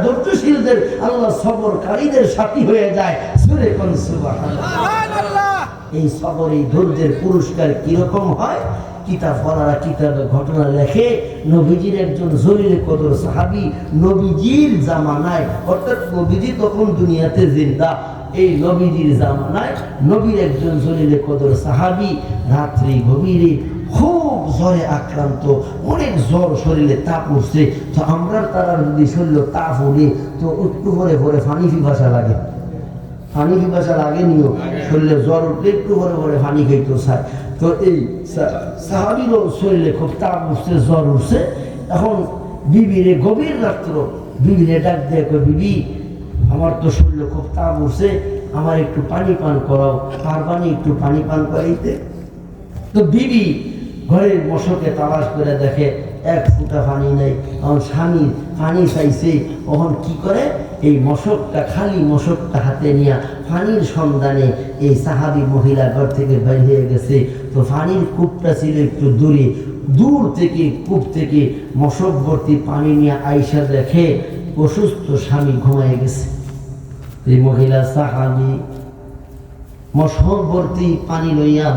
ধৈর্যশীলদের, আল্লাহ সবরকারীদের সাথী হয়ে যায়। সুরে কোন সুবহানাল্লাহ। এই সবর, এই ধৈর্যের পুরস্কার কিরকম হয়? কিতাব পড়ারা কিতাবে ঘটনা লেখে। নবীজির একজন জলিল কদর সাহাবী, নবীজির জামানায়, অর্থাৎ নবীজি তখন দুনিয়াতে জিন্দা, এই নবীজির জামানায় নবীর একজন জলিল কদর সাহাবী রাত্রি গভীরে খুব জ্বরে আক্রান্ত, অনেক জ্বর, শরীরে তাপ উঠছে। তো আমরা তারা যদি শরীরে তাপ উঠে তো একটু পরে পরে পানি পিপাসা লাগে, পানি পিপাসা লাগে নিও, শরীরে জ্বর উঠলে একটু পরে পরে পানি খাইতে চায়। তো এই সাহাবীরও শরীরে খুব তাপ উঠছে, জ্বর উঠছে। এখন বিবিরে গভীর রাত্র বিবিরে ডাক দিয়ে কই, বিবি আমার তো শরীরে খুব তাপ উঠছে, আমার একটু পানি পান করাও, পারবানি একটু পানি পান করাইতে? তো বিবি ঘরের মশকে তালাশ করে দেখে 1 ফোঁটা পানি নেই। এখন স্বামী পানি চাইছে, তখন কি করে, এই মশকটা, খালি মশকটা হাতে নিয়ে পানির সন্ধানে এই সাহাবী মহিলা ঘর থেকে বের হয়ে গেছে। তো পানির কূপটা ছিল একটু দূরে, দূর থেকে কূপ থেকে মশক ভর্তি পানি নিয়ে আইসা দেখে অসুস্থ স্বামী ঘুমায় গেছে। এই মহিলা সাহাবী মশক ভর্তি পানি লইয়া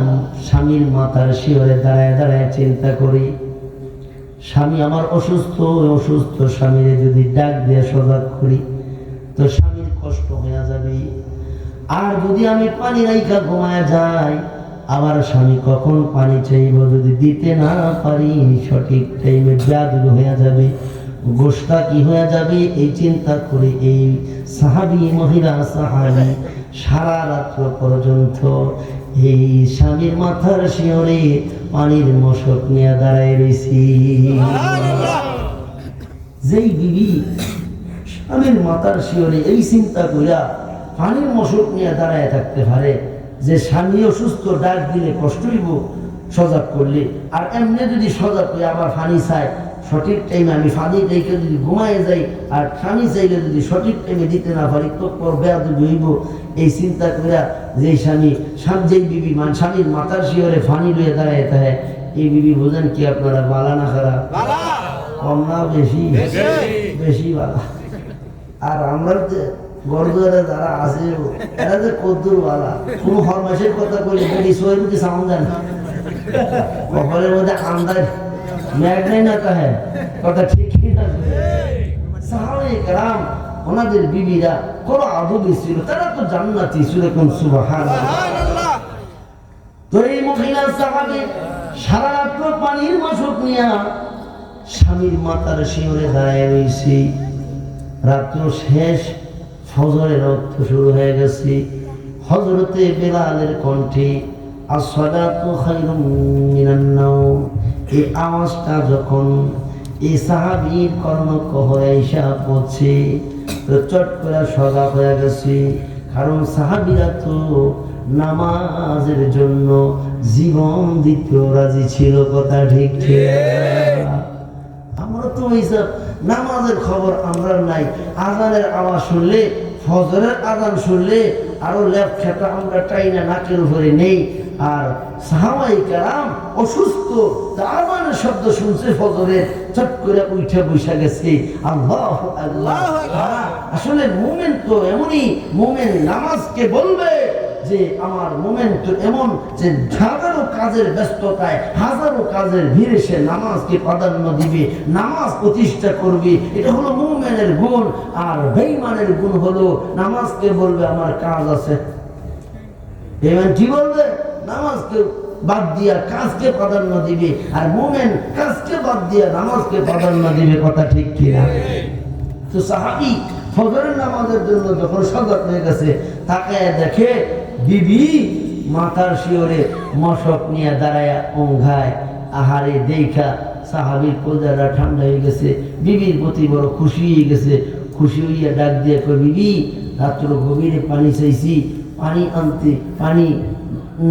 স্বামীর মাথার শিওরে দাঁড়ায় দাঁড়ায় চিন্তা করি, স্বামী আমার অসুস্থ, অসুস্থ স্বামীরে যদি ডাক দিয়ে সজাগ করি তো স্বামীর কষ্ট হয়ে যাবে। আর যদি আমি পানি রাইখা ঘুমায় যাই, আবার স্বামী কখন পানি চাইব, যদি দিতে না পারি সঠিক টাইমে ব্যাধ হয়ে যাবে, গোষ্ঠটা কি হয়ে যাবে, এই চিন্তা করে এই সাহাবী মহিলা সাহাবী সারা রাত্র পর্যন্ত এই স্বামীর মাথার শিওরে পানির মশক নিয়ে দাঁড়ায় রয়েছি। যেই বিবি স্বামীর মাথার শিওরে এই চিন্তা কইরা পানির মশক নিয়ে দাঁড়ায় থাকতে পারে যে স্বামী অসুস্থ, ডাক দিলে কষ্ট হইব সজাগ করলে, আর এমনি যদি সজাগ করে আবার পানি চায় সঠিক টাইমে, আমি পানি রেখে যদি ঘুমায় যাই আর পানি চাইলে যদি সঠিক টাইমে দিতে না পারি তো বেয়াদবি হইব, এই চিন্তা করে যেই স্বামী, যেই বিবি স্বামীর মাথার শিওরে পানি লইয়ে দাঁড়ায় থাকে, এই বিবি বোঝেন কি আপনারা, বালা না খারাপ? কম না বেশি? বেশি বালা। আর আমরা যে গড়দুয়ারে যারা আছে এরা যে কদ্দুর বালা, কোন ফরমাসের কথা কইলে বেশি সোয়েবুকে সাউন্ড দেন, কপালের মধ্যে আন্দাজ মেঘনাই না কাহে, কথা ঠিকই না। সাহাবায়ে কেরাম ওনাদের বিবিরা কোন আদবি ছিল, তারা তো জান্নাতি ছিল। কোন সুবহানাল্লাহ। তো এই মহিলা সাহাবী সারা রাত পানির মশক নিয়া স্বামীর মাথার শিওরে দাঁড়ায় রয়েছে। রাত্র শেষ, ফজরের রক্ত শুরু হয়ে গেছে। হযরতে বেলালের কণ্ঠে আসসালাতু খায়রুম মিনান নাওম, এই আওয়াজটা যখন এই সাহাবীর কর্ণকুহরে এসে পড়ছে তো চট করে সজাগ হয়ে গেছে। কারণ সাহাবীরা তো নামাজের জন্য জীবন দিতেও রাজি ছিল, কথা ঠিক ঠিক। আমরা তো এইসব নামাজের খবর আমরা নাই। আজানের আওয়াজ শুনলে, ফজরের আজান শুনলে আরো লেপ খেতা আমরা টাইনা নাকের উপরে নেই। আর সাহাবায়ে কেরাম অসুস্থ, আজানের শব্দ শুনছে ফজরের, চট করে উঠে বসে গেছে। আল্লাহু আল্লাহ। আসলে মুমিন তো এমনই, মুমিন নামাজকে বলবে যে আমার মোমেন তো এমন যে হাজারো কাজের ব্যস্ততায়, হাজারো কাজের ভিড়ে সে নামাজকে প্রাধান্য দিবে, নামাজ প্রতিষ্ঠা করবে। এটা হলো মুমিনের গুণ। আর বেঈমানের গুণ হলো নামাজকে বলবে আমার কাজ আছে। বেঈমান কি বলবে? নামাজকে বাদ দিয়া কাজকে প্রাধান্য দিবে, আর মুমিন কাজকে বাদ দিয়া নামাজকে প্রাধান্য দিবে। কথা ঠিক কিনা? তো সাহাবী ফজরের নামাজের জন্য যখন সজাগ হয়ে গেছে, তাকে দেখে বিবি মাথার শিওরে মশক নিয়ে দাঁড়ায় অঙ্ঘায়। আহারে দেখা সাহাবীর কলজাটা ঠান্ডা হয়ে গেছে, বিবির প্রতি বড় খুশি হয়ে গেছে। খুশি হইয়া ডাক দিয়ে কই, বিবি রাত্র গভীরে পানি চাইছি, পানি আনতে, পানি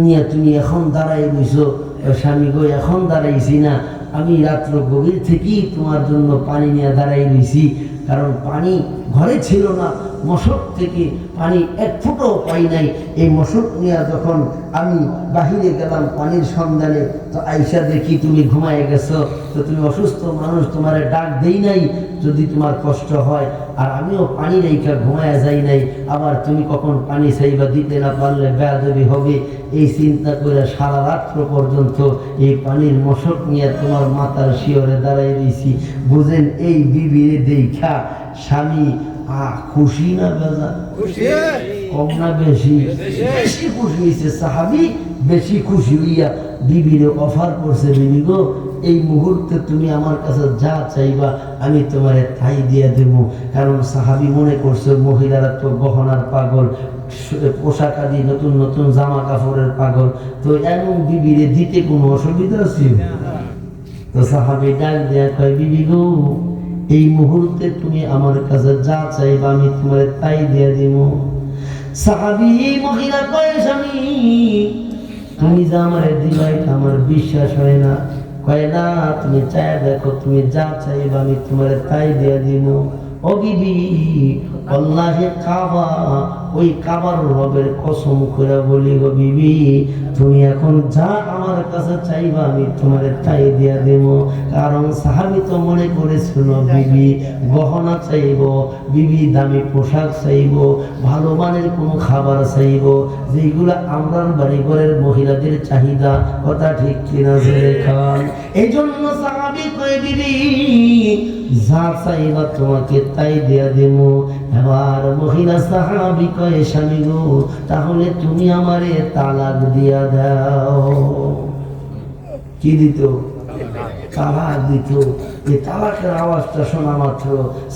নিয়ে তুমি এখন দাঁড়াই রইছ। স্বামী গো এখন দাঁড়াইছি না, আমি রাত্র গভীর থেকেই তোমার জন্য পানি নিয়ে দাঁড়াই রইছি। কারণ পানি ঘরে ছিল না, মশক থেকে পানি এক ফুটও পাই নাই। এই মশক নিয়ে যখন আমি বাহিরে গেলাম পানির সন্ধানে, তো আইসা দেখি তুমি ঘুমায় গেছো। তো তুমি অসুস্থ মানুষ, তোমার ডাক দেই নাই যদি তোমার কষ্ট হয়, আর আমিও পানি রেখা ঘুমায় যাই নাই। আবার তুমি কখন পানি চাইবা, দিতে না পারলে বেয়াদবি হবে। এই চিন্তা করে সারা রাত্র পর্যন্ত এই পানির মশক নিয়ে তোমার মাথার শিওরে দাঁড়াই দিয়েছি। বুঝেন এই বিবিরে দেখা স্বামী খুশি না বেজা? কম না বেশি? বেশি খুশি হয়েছে সাহাবী। বেশি খুশি হইয়া বিবিরে অফার করছে, বিবি গো এই মুহূর্তে তুমি আমার কাছে যা চাইবা আমি তোমারে তাই দিয়ে দেবো। কারণ সাহাবী মনে করছে মহিলারা তো গহনার পাগল, পোশাক আদি নতুন নতুন জামা কাপড়ের পাগল, তো এমন বিবিরে দিতে কোনো অসুবিধা আছে? তো সাহাবী ডাক দেয়া কয়, বিবি গো এই মুহূর্তে তুমি আমার কাছে যা চাইবা আমি তোমার তাই দিয়ে দিব। সাহাবী মহিলা কয়, স্বামী তুমি যা আমারে দিবা এটা আমার বিশ্বাস হয় না। কয় না, তুমি চাই দেখো, তুমি যা চাইবা আমি তোমার তাই দিয়ে দিব। ও বিবি আল্লাহে কাবা, ওই কাবার রবের কসম করে বলি গো বিবি, তুমি এখন যা আমার কাছে চাইবা আমি তোমার তাই দিয়া দেব। কারণ সাহাবী তো মনে করেছিল বিবি গহনা চাইব, বিবি দামি পোশাক চাইব, ভালো মানের কোনো খাবার চাইব, যেগুলা আমরার বাড়ি ঘরের মহিলাদের চাহিদা। কথা ঠিক কিনা খান? এই জন্য সাহাবী কয়, বিবি যা চাইবা তোমাকে তাই দিয়া দেব। এবার মহিলা সাহাবী কয়, স্বামী গো তাহলে তুমি আমারে তালাক দিয়া দাও। কি দিত? তালাক দিত। এই তালাকের আওয়াজটা শোনা মাত্র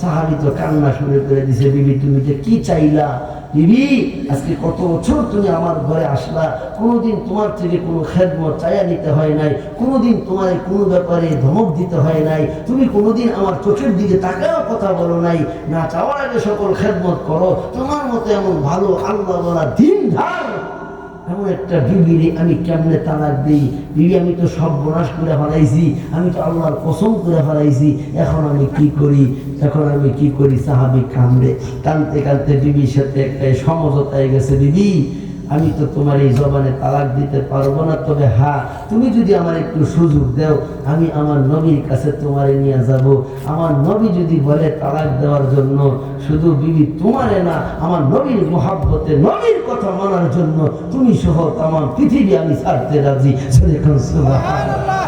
সাহাবী তো কান্না শুরু করে দিছে, বিবি তুমি যে কি চাইলা? বিবি আজকে কত বছর তুমি আমার ঘরে আসলা, কোনোদিন তোমার থেকে কোনো খেদমত চাইয়া নিতে হয় নাই, কোনোদিন তোমার কোনো ব্যাপারে ধমক দিতে হয় নাই, তুমি কোনোদিন আমার চোখের দিকে তাকাও কথা বলো নাই, না চাওয়ার আগে সকল খেদমত করো। তোমার মতো এমন ভালো আল্লাহ বলা দিন ধার এমন একটা বিবিরে আমি কেমনে তালাক দিই? বিবি আমি তো সব বনাশ করে ফেলাইছি, আমি তো আল্লাহর কসম করে ফেলাইছি, এখন আমি কি করি? এখন আমি কি করি? সাহাবী কান্দে, কানতে কানতে বিবির সাথে একটা সমঝোতায় গেছে, বিবি আমি তো তোমার এই জবানে তালাক দিতে পারবো না, তবে হ্যাঁ তুমি যদি আমার একটু সুযোগ দাও আমি আমার নবীর কাছে তোমারে নিয়ে যাব। আমার নবী যদি বলে তালাক দেওয়ার জন্য, শুধু বিবি তোমারে না আমার নবীর মহাব্বতে নবীর কথা মানার জন্য তুমি সহ তামাম পৃথিবী আমি ছাড়তে রাজি। সুবহানাল্লাহ।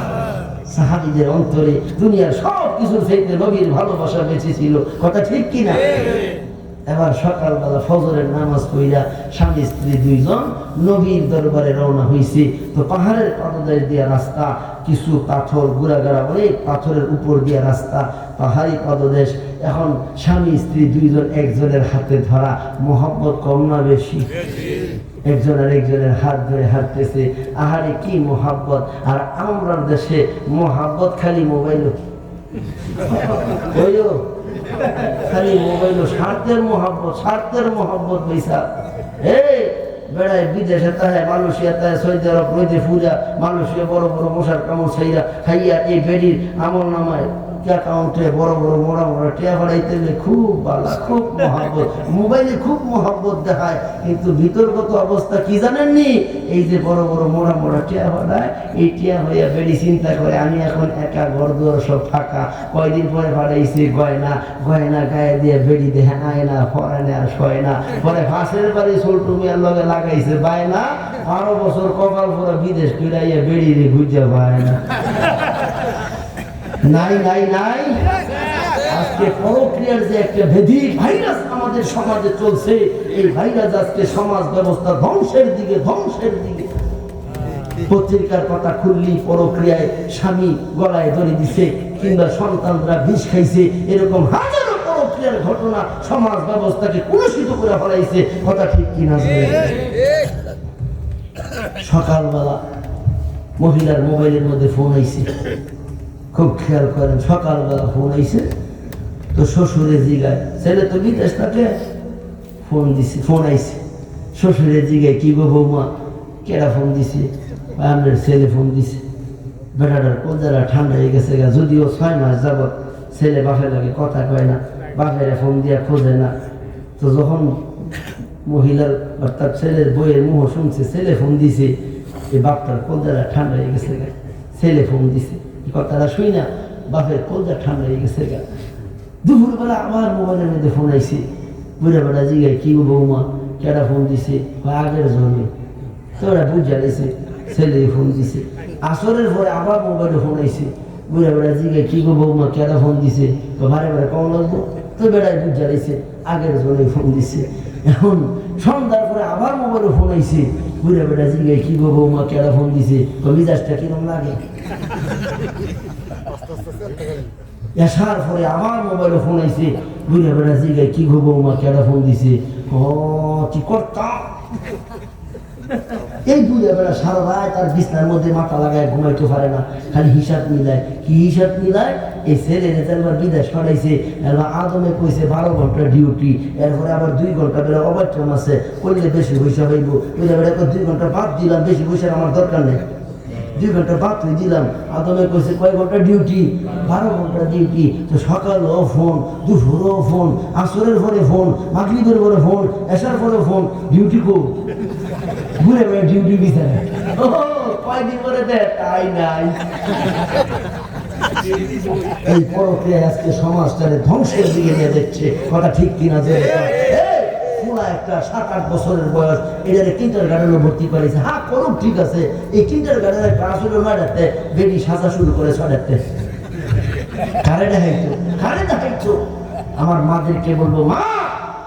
সাহাবীদের অন্তরে দুনিয়ার সব কিছুর চাইতে নবীর ভালোবাসা বেঁচে ছিল। কথা ঠিক কিনা? এবার সকালবেলা ফজরের নামাজ পড়িয়া স্বামী স্ত্রী দুইজন নবীর দরবারে রওনা হয়েছে। তো পাহাড়ের পাদদেশ দিয়া রাস্তা, কিছু পাথর গুড়াগাড়া অনেক পাথরের উপর দিয়া রাস্তা, পাহাড়ি পাদদেশ। এখন স্বামী স্ত্রী দুইজন একজনের হাতে ধরা, মোহাব্বত কম না বেশি? একজন আর একজনের হাত ধরে হাঁটতেছে, আহারে কি মোহাব্বত। আর আমরার দেশে মোহাব্বত খালি মোবাইল, খালি মোবাইল, স্বার্থের মোহাব্বত, স্বার্থের মোহাব্বত পয়সা। এই বেড়ায় বিদেশে তাহে, মালয়েশিয়া তাহে, সৌদি আরব রোদে ফুরা, মালয়েশিয়া বড় বড় মশার কামড় ছাইরা খাইয়া এই বেড়ির আমল নামায় অ্যাকাউন্টে বড় বড় মোড়া মোড়া টিয়া বাড়াইতে খুব বালা, খুব মহাব্বত, মোবাইলে খুব মহাব্বত দেখায়, কিন্তু ভিতরগত অবস্থা কি জানেননি? এই যে বড় বড় মোড়া মোড়া টিয়া বাড়ায়, এই টিয়া হইয়া বেড়ি চিন্তা করে আমি এখন একা, ঘর দুয়ার সব ফাঁকা, কয়দিন পরে বাড়াইছি গয়না, গয়না গায়ে দিয়ে বেড়ি দেখে আয় না, পরে আর শয় না, পরে ফাঁসের বাড়ি ছোট্টু মিয়ার লগে লাগাইছে বায়না, 12 বছর কপাল পুরো বিদেশ ফিরাইয়া বেড়ি রে গুজা পায় না। নাই নাই নাই, আজকে পরক্রিয়ার যে একটা ভেদি ভাইরাস আমাদের সমাজে চলছে, এই ভাইরাস আজকে সমাজ ব্যবস্থা ধ্বংসের দিকে, ধ্বংসের দিকে। পত্রিকার পাতা খুললি পরক্রিয়ায় স্বামী গলায় দড়ি দিছে, কিংবা সন্তানরা বিষ খাইছে, এরকম হাজারো পরক্রিয়ার ঘটনা সমাজ ব্যবস্থাকে কলুষিত করে ফেলাইছে। কথা ঠিক কিনা? সকালবেলা মহিলার মোবাইলের মধ্যে ফোন আইছে, খুব খেয়াল করেন, সকালবেলা ফোন আইছে তো শ্বশুরে জিগায়, ছেলে তো বিদেশ থাকে, ফোন দিছে, ফোন আইছে, শ্বশুরে জিগায় কি গো বৌমা কেরা ফোন দিছে? আপনার ছেলে ফোন দিছে। বেটাটার কোদারা ঠান্ডা হয়ে গেছে, যদিও 6 মাস যাবত ছেলে বাপের লাগে কথা কয় না, বাপের ফোন দিয়া খোঁজে না। তো যখন মহিলার অর্থাৎ ছেলের বইয়ের মুহ শুনছে ছেলে ফোন দিছে, এই বাপটার কোদারা ঠান্ডা হয়ে গেছে, ছেলে ফোন দিছে, কথাটা শুই না বাপের কোদা ঠান্ডা হয়ে গেছে। দুপুরবেলা আবার মোবাইলের মধ্যে ফোন আইছে, বুড়া বেড়া জিগায় কি গো বৌমা কেডা ফোন দিছে? আগের জন্মে। তো ওরা বুঝা দিয়েছে ছেলে ফোন দিছে। আসরের পরে আবার মোবাইলে ফোন আইছে, বুড়া বেড়া জিগায় কি গো বৌমা কেডা ফোন দিছে? তো ভারে ভারে কম লাগবো, তো বেড়ায় বুঝা দিয়েছে আগের জন্মে ফোন দিছে। এখন সন্ধ্যার পরে আবার মোবাইলে ফোন আইছে, বুড়া বেড়া জিগায় কি গো বৌমা কেডা ফোন দিছে? তো মিজাজটা কিরম লাগে? এসার পরে আবার মোবাইলে ফোন আইছে, বুড়া বেড়া জিগায় কি গো বৌমা কেডা ফোন দিছে? ও কি করতাম? এই বুড়া বেড়া সারা রাত তার বিছনার মধ্যে মাথা লাগায় ঘুমাইতে পারে না, খালি হিসাব মিলায়। কি হিসাব মিলায়? এই ছেলে রেজাল্ট বিদেশ পাঠাইছে, আদমে কইছে 12 ঘন্টা ডিউটি, এরপরে আবার 2 ঘন্টা বেলা ওভারটাইম আছে, করলে বেশি পয়সা পাইব। বুড়া বেড়া 2 ঘন্টা বাদ দিলাম, বেশি পয়সার আমার দরকার নেই, 2 ঘন্টা বাদ হয়ে দিলাম। আদমে কইছে কয় ঘন্টা ডিউটি? 12 ঘন্টা ডিউটি। তো সকালও ফোন, দুপুরও ফোন, আসরের পরে ফোন, মাগরিবের পরে ফোন, এশার পরে ফোন, ডিউটি কো? ঘুরে বেড়ে ডিউটি বিচারে, কয়দিন পরে দেয় তাই নাই। এই পরক্রিয়া আজকে সমাজটারে ধ্বংসের দিকে নিয়ে যাচ্ছে। কথা ঠিক কিনা? যে একটা 7-8 বছরের বয়স, এটারে কিন্ডারগার্টেনে ভর্তি করেছে। হ্যাঁ করুক, ঠিক আছে, এই কিন্ডারগার্টেনের ক্লাস হলো 9টাতে, বেডি সাজা শুরু করে 6টাতে। কারে দেখাইছো? কারে দেখাইছো? আমার মাদেরকে বলবো, মা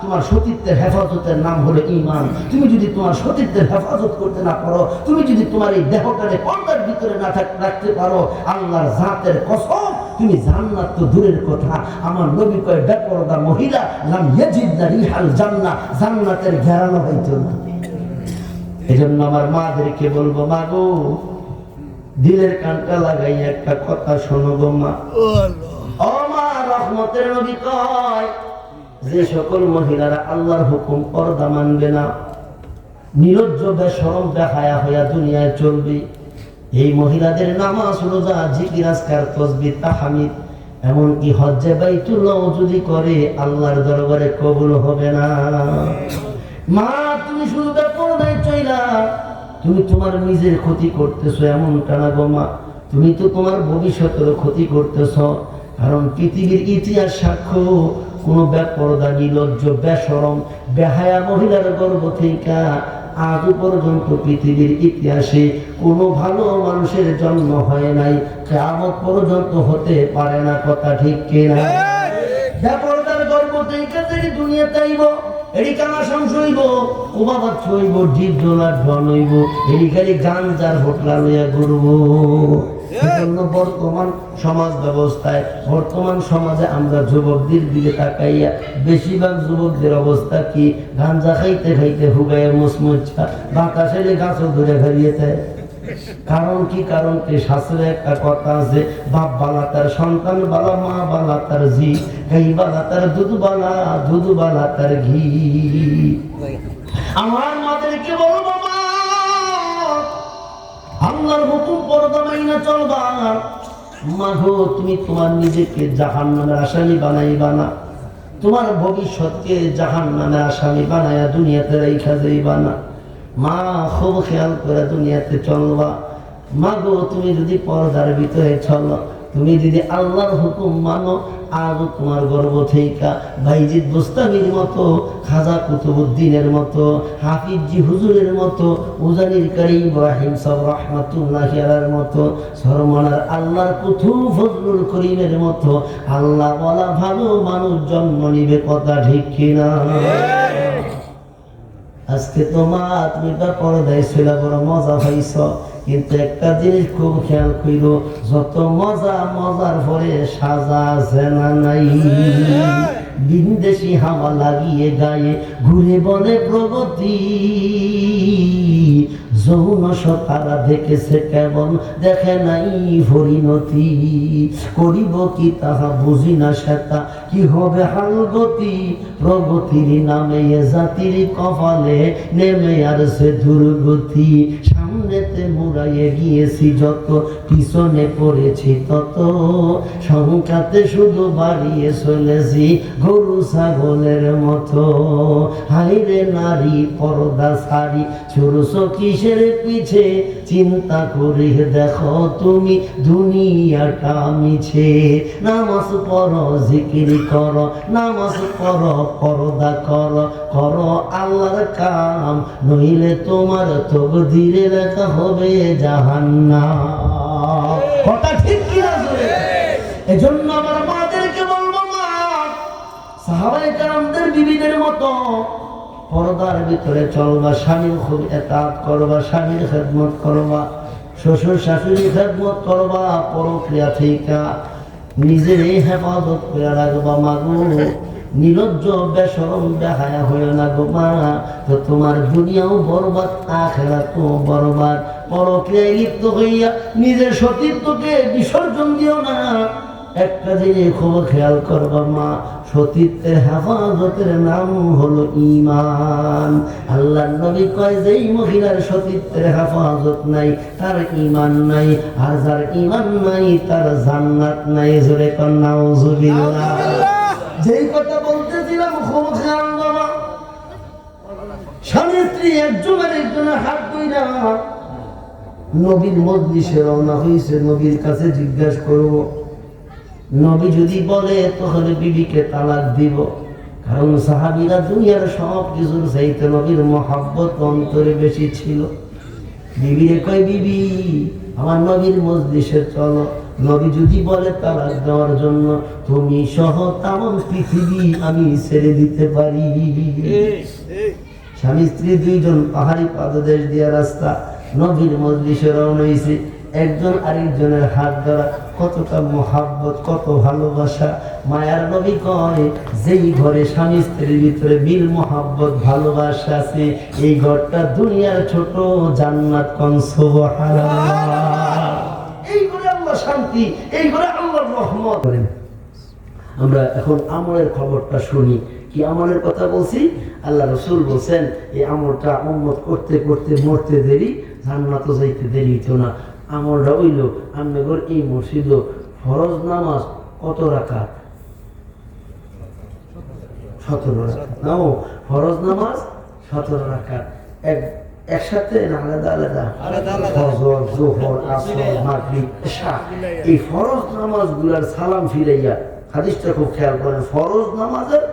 তোমার সতীত্বের হেফাজতের নাম হলো ঈমান। তুমি যদি তোমার সতীত্বের হেফাজত করতে না পারো, তুমি যদি তোমার এই দেহটারে পর্দার ভিতরে না রাখতে পারো, আল্লাহর জাতের কসম তুমি জান্নাত তো দূরের কথা, আমার নবী কয় বেপরদা মহিলা লাম ইয়াজিদনা রিহাল জান্নাহ, জান্নাতের ঘেরানো হইতো না। এজন্য আমার মাদেরকে বলবো, মা গো দিলের কানটা লাগাই একটা কথা শোনো গো মা। ও মা, রহমতের নবী কয় যে সকল মহিলারা আল্লাহর হুকুম পর্দা মানবে না, নির্লজ্জ বেশরম বেহায়া হইয়া দুনিয়ায় চলবে, এই মহিলাদের নামাজ রোজা জিকির আজকার তাসবিহ তাহমিদ এমনকি হজ্জে বাইতুল্লাহ যদি করে আল্লাহর দরবারে কবুল হবে না। মা তুমি শুধু বেপরদায় চইলা, তুমি তোমার নিজের ক্ষতি করতেছো এমনটা না গো মা, তুমি তো তোমার ভবিষ্যতের ক্ষতি করতেছ। কারণ পৃথিবীর ইতিহাস সাক্ষ্য, কোন বেপরদা নির্লজ্জ বেশরম বেহায়া মহিলার গর্ভ থেকে আজ পর্যন্ত পৃথিবীর ইতিহাসে কোনো ভালো মানুষের জন্ম হয় নাই, কিয়ামত পর্যন্ত হতে পারে না। কথা ঠিক কিনা? বেপরদার গর্ভ থেকে যদি দুনিয়াতে আইব, এটি কানা সংশইব, কোবাবাদ ছইব, জীব জোলার ঢন হইব, এটি খালি গাঞ্জার হোটলা লইয়া ঘুরব। সেজন্য বর্তমান সমাজ ব্যবস্থায়, বর্তমান সমাজে আমরা যুবকদের দিকে তাকাইয়া, বেশিরভাগ যুবকদের অবস্থা কি? গাঞ্জা খাইতে খাইতে হুগাইয়া মুসমুচ্ছা বাতাসে গাছও ধরে হারিয়েছে। কারণ কি? কারণ কি? শাস্ত্রে একটা কথা আছে, বাপ বালা তার সন্তান বালা, মা বালা তার জি, গাই বালা তার দুধ বালা, দুধ বালা তার ঘি। আমার মাদেরকে বলবো, মা আল্লাহর হুকুম পর্দা মাইনা চলবা, মাগো তুমি তোমার নিজেকে জাহান্নামের আসামি বানাইবা না, তোমার ভবিষ্যৎকে জাহান্নামের আসামি বানায়া দুনিয়াতে রাইখা যাইবা না। মা খুব খেয়াল করে দুনিয়াতে চলবা। মাগো তুমি যদি পর্দার ভিতরে চলো, তুমি যদি আল্লাহর হুকুম মানো, আজও তোমার গর্ব থেকে ভাইজিদ বুস্তামির মতো, খাজা কুতুবুদ্দিনের মতো, হাফিজি হুজুরের মতো, উজানির কারি ইব্রাহিম সাহেব রহমাতুল্লাহি আলাইহির মতো, সরমানার আল্লাহর কুতুব ফজলুল করিমের মতো আল্লাহ বলা ভালো মানুষ জন্ম নিবে, কথা ঠিক কিনা? আজকে তো মা তুমি তো পর্দায় ছিল, বড় মজা পাইছ, কিন্তু একটা জিনিস খুব খেয়াল করিল, যত মজা মজার পরে সাজা আছে না নাই? বিদেশি হাওয়া লাগিয়ে গায়ে ঘুরে বলে প্রগতি, যৌন সতারা দেখেছে কেবল, দেখে নাই পরিণতি, করিব কি তাহা বুঝি না সেটা, কি হবে হালগতি, প্রগতির নামে এ জাতির কপালে নেমে আসছে দুর্গতি, সামনেতে মুড়াইয়ে গিয়েছি যত, পিছনে পড়েছি তত, সংখ্যাতে শুধু বাড়িয়ে চলেছি গরু ছাগলের মতো, হাইরে নারী পর্দা সারি চুরুস কিসের পিছে, চিন্তা করে দেখো তুমি দুনিয়াটা মিছে, নামাজ পড়ো জিকির করো, নামাজ পড়ো পর্দা করো, করো আল্লাহর কাম, নইলে তোমার তকদিরে লেখা হবে জাহান্নাম। কথা ঠিক কিনা? এজন্য আমার মাদেরকে বলবো, মা সাহাবায়ে কেরামদের বিবিদের মতো পর্দার ভিতরে চলবা, স্বামীর খুব এতাত করবা, স্বামীর খেদমত করবা, শ্বশুর শাশুড়ির খেদমত করবা, পরক্রিয়া থেকে নিজেরই হেফাজত করে রাখবা। মাগো নিলজ্জ বেশরম বেহায়া হয়ে না গো মা, তো তোমার দুনিয়াও বরবাদ, আখিরাতও বরবাদ। পরক্রিয়ায় লিপ্ত হইয়া নিজের সতীত্বকে বিসর্জন দিও না। একটা জিনিস খুব খেয়াল করবা মা, সতীত্বের হেফাজতের নাম হলো ঈমান। আল্লাহর নবী কয়, যেই মহিলার সতীত্বের হেফাজত নাই তার ঈমান নাই, আর যার ঈমান নাই তার জান্নাত নাই। জোরে কোন নাউজুবিল্লাহ। যেই কথা বলতেছিলাম খুব খেয়াল বাবা, স্বামী স্ত্রী একজন আরেকজনের হাত ধইরা নবীর মজলিসে রওনা হইছে। নবীর কাছে জিজ্ঞাসা করব, নবী যদি বলে তাহলে বিবিকে তালাক দিব, কারণ সাহাবীরা দুনিয়ার সব কিছুর চাইতে নবীর মহব্বত অন্তরে বেশি ছিল। বিবিরে কয়, বিবি আমার নবীর মজলিসে চলো, নবী যদি বলে তালাক দেওয়ার জন্য, তুমি সহ তামাম পৃথিবী আমি ছেড়ে দিতে পারি। স্বামী স্ত্রী দুইজন পাহাড়ি পাদদেশ দিয়া রাস্তা নবীর মজলিসে রওনা হইছে। একজন আরেকজনের হাত ধরা, কতটা মহাব্বত, কত ভালোবাসা। মায়ার নবী কয়, যেই ঘরে স্বামী স্ত্রীর ভিতরে মিল মহাব্বত ভালোবাসা আছে, এই ঘরটা দুনিয়ার ছোট জান্নাত। কোন সুবহানাল্লাহ। এই ঘরে আল্লাহ শান্তি, এই ঘরে আল্লাহর রহমত। আমরা এখন আমলের খবরটা শুনি। কি আমলের কথা বলছি? আল্লাহ রাসূল বলছেন, এই আমলটা উম্মত করতে করতে মরতে দেরি, জান্নাতে যাইতে দেরি হতো না। আমলটা হইল, আমাদের এই মসজিদ ফরজ নামাজ কত রাকাত? 17 রাকাত। নাও ফরজ নামাজ 17 রাকাত, একসাথে না আলাদা আলাদা? ফজর, যোহর, আসর, মাগরিব, ইশা। এই ফরজ নামাজগুলোর সালাম ফিরাইয়া, হাদিসটা খুব খেয়াল করেন, ফরজ নামাজের